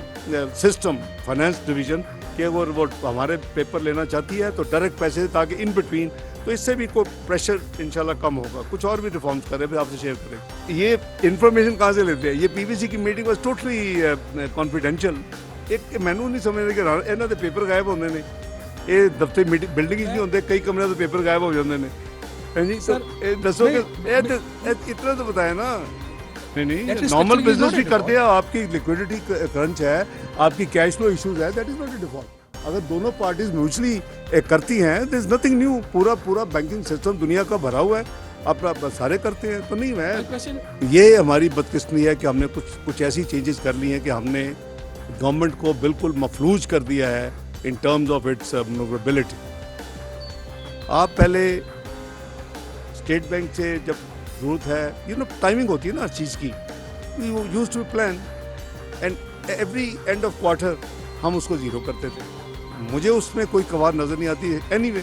system finance division کہ اگر وہ ہمارے پیپر لینا چاہتی ہے تو ڈائریکٹ پیسے تاکہ ان بٹوین تو اس سے بھی کوئی پریشر انشاءاللہ کم ہوگا. کچھ اور بھی ریفارمز کریں پھر آپ سے شیئر کریں. یہ انفارمیشن کہاں سے لیتے ہیں؟ یہ پی وی سی کی میٹنگ واز ٹوٹلی کانفیڈینشیل. ایک مینو نہیں سمجھتے کہ انہوں نے پیپر غائب ہونے نے یہ دفتر بلڈنگ ہی نہیں ہوتے کئی کمرے تو پیپر غائب ہو جاتے ہیں. جی سر دسو کہ اتنا تو بتایا نا. نہیں نارمل بزنس بھی کرتے ہیں. آپ کی لیکوڈیٹی کرنچ ہے, آپ کی کیش فلو ایشوز ہے, that is not a default. اگر دونوں پارٹیز میوچلی کرتی ہیں دیر از نتھنگ نیو. پورا بینکنگ سسٹم دنیا کا بھرا ہوا ہے, اپنا سارے کرتے ہیں تو نہیں ہے. یہ ہماری بدقسمتی ہے کہ ہم نے کچھ ایسی چینجز کر لی ہیں کہ ہم نے گورنمنٹ کو بالکل مفلوج کر دیا ہے ان ٹرمز آف اٹس مینوریبلٹی. آپ پہلے اسٹیٹ بینک سے جب ضرورت ہے ٹائمنگ ہوتی ہے نا ہر چیز کی, you use to plan and every end of quarter ہم اس کو زیرو کرتے تھے. مجھے اس میں کوئی قوار نظر نہیں آتی ہے. اینی وے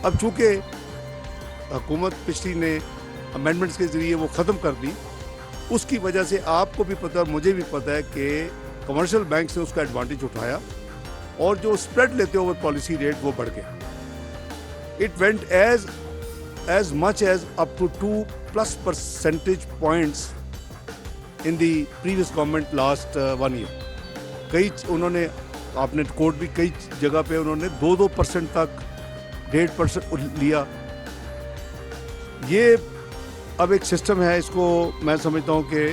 اب چونکہ حکومت پچھلی نے امینڈمنٹس کے ذریعے وہ ختم کر دی, اس کی وجہ سے آپ کو بھی پتہ اور مجھے بھی پتہ ہے کہ کمرشل بینکس نے اس کا ایڈوانٹیج اٹھایا اور جو اسپریڈ لیتے اوور پالیسی ریٹ وہ بڑھ گیا. It went as much as up to 2+ percentage points in the previous government last 1 year. کئی انہوں نے آپ نے کوٹ بھی کئی جگہ پہ انہوں نے 2% تک 1.5% لیا. یہ اب ایک سسٹم ہے, اس کو میں سمجھتا ہوں کہ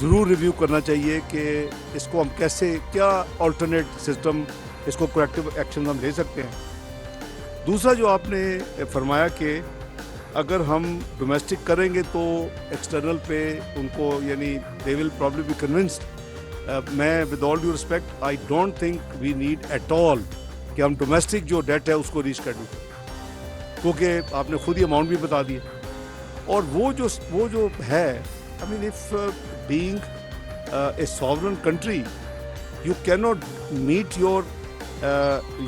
ضرور ریویو کرنا چاہیے کہ اس کو ہم کیسے کیا آلٹرنیٹ سسٹم اس کو کریکٹیو ایکشن ہم لے سکتے ہیں. دوسرا جو آپ نے فرمایا کہ اگر ہم ڈومیسٹک کریں گے تو ایکسٹرنل پہ ان کو یعنی they will probably be convinced. میں with all due respect I don't think we need at all کہ ہم ڈومیسٹک جو ڈیٹ ہے اس کو ریشیڈول کریں, کیونکہ آپ نے خود ہی اماؤنٹ بھی بتا دیا. اور وہ جو ہے I mean if being a sovereign country you can not meet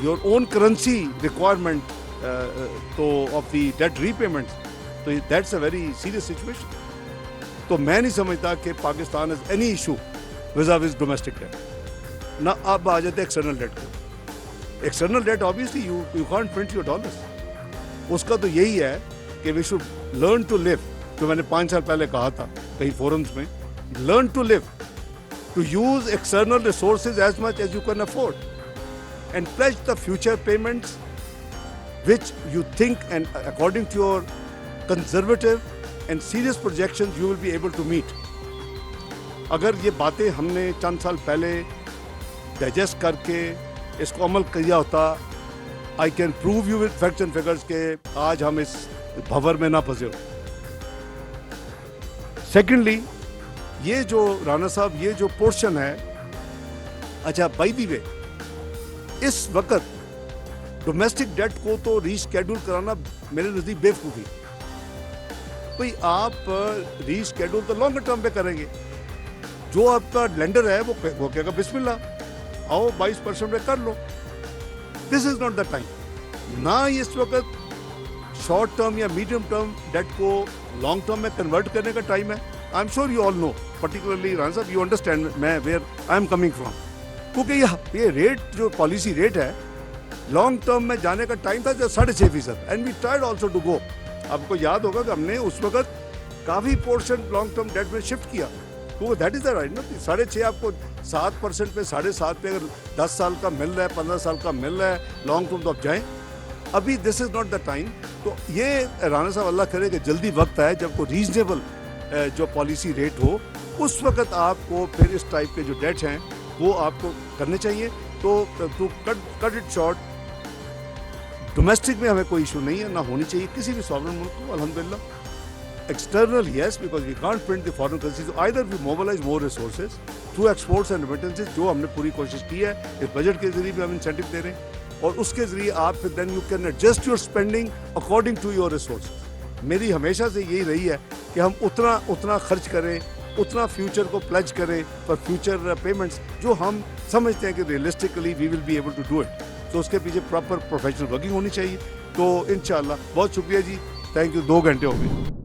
your own currency requirement تو of the debt repayment, تو that's a very serious situation. تو میں نہیں سمجھتا کہ Pakistan has any issue with domestic debt. نہ اب آ جاتے ایکسٹرنل ڈیٹ کو. External debt obviously you can't print your dollars. اس کا تو یہی ہے کہ we should learn to live, جو میں نے 5 سال پہلے کہا تھا کئی فورمز میں, learn to live, to use external resources as much as you can afford and pledge the future payments which you think and according to your conservative and serious projections you will be able to meet. اگر یہ باتیں ہم نے چند سال پہلے digest کر کے اس کو عمل کیا ہوتا, I can prove you with facts and figures کہ آج ہم اس بھور میں نہ پھنسے ہو. سیکنڈلی یہ جو رانا صاحب یہ جو پورشن ہے, اچھا بائی دی وے اس وقت ڈومیسٹک ڈیٹ کو تو ریشیڈول کرانا میرے نزدیک بے وقوفی. بھئی آپ ریشیڈول تو لانگ ٹرم پہ کریں گے. جو آپ کا لینڈر ہے وہ کہے گا بسم اللہ آؤ 22% پہ کر لو. دس از ناٹ دا ٹائم. نہ اس وقت شارٹ ٹرم یا میڈیم ٹرم ڈیٹ کو لانگ ٹرم میں کنورٹ کرنے کا ٹائم ہے. I am sure you all know, particularly Rana sahib you understand میں where I am coming from. کیونکہ یہ ریٹ جو پالیسی ریٹ ہے لانگ ٹرم میں جانے کا ٹائم تھا 6.5%, and we tried also to go. آپ کو یاد ہوگا کہ ہم نے اس وقت کافی پورشن لانگ ٹرم ڈیٹ میں شفٹ کیا, کیونکہ دیٹ از دا رائٹ نا. 6.5 آپ کو 7% پہ 7.5 پہ اگر 10 سال کا مل رہا ہے 15 سال کا مل رہا ہے لانگ ٹرم تو آپ جائیں. ابھی دس از ناٹ دا ٹائم. تو یہ رانا صاحب اللہ کرے کہ جلدی وقت ہے جب کوئی ریزنیبل جو پالیسی ریٹ ہو, اس وقت آپ کو پھر اس ٹائپ کے جو ڈیٹ ہیں وہ آپ کو کرنے چاہیے. تو to cut it short, domestic میں ہمیں کوئی ایشو نہیں ہے, نہ ہونی چاہیے کسی بھی ساورن ملک کو الحمدللہ. External yes because we can't print the foreign currency, so either we mobilize more resources through exports and remittances, جو ہم نے پوری کوشش کی ہے. اس بجٹ کے ذریعے بھی ہم انسینٹیو دے رہے ہیں اور اس کے ذریعے آپ پھر then you can adjust your spending according to your resources. میری ہمیشہ سے یہی رہی ہے کہ ہم اتنا خرچ کریں, اتنا فیوچر کو پلیج کریں فار فیوچر پیمنٹس جو ہم سمجھتے ہیں کہ realistically we will be able to do it. تو اس کے پیچھے پراپر پروفیشنل ورکنگ ہونی چاہیے. تو انشاءاللہ بہت شکریہ جی, تھینک یو. 2 گھنٹے ہو گئے.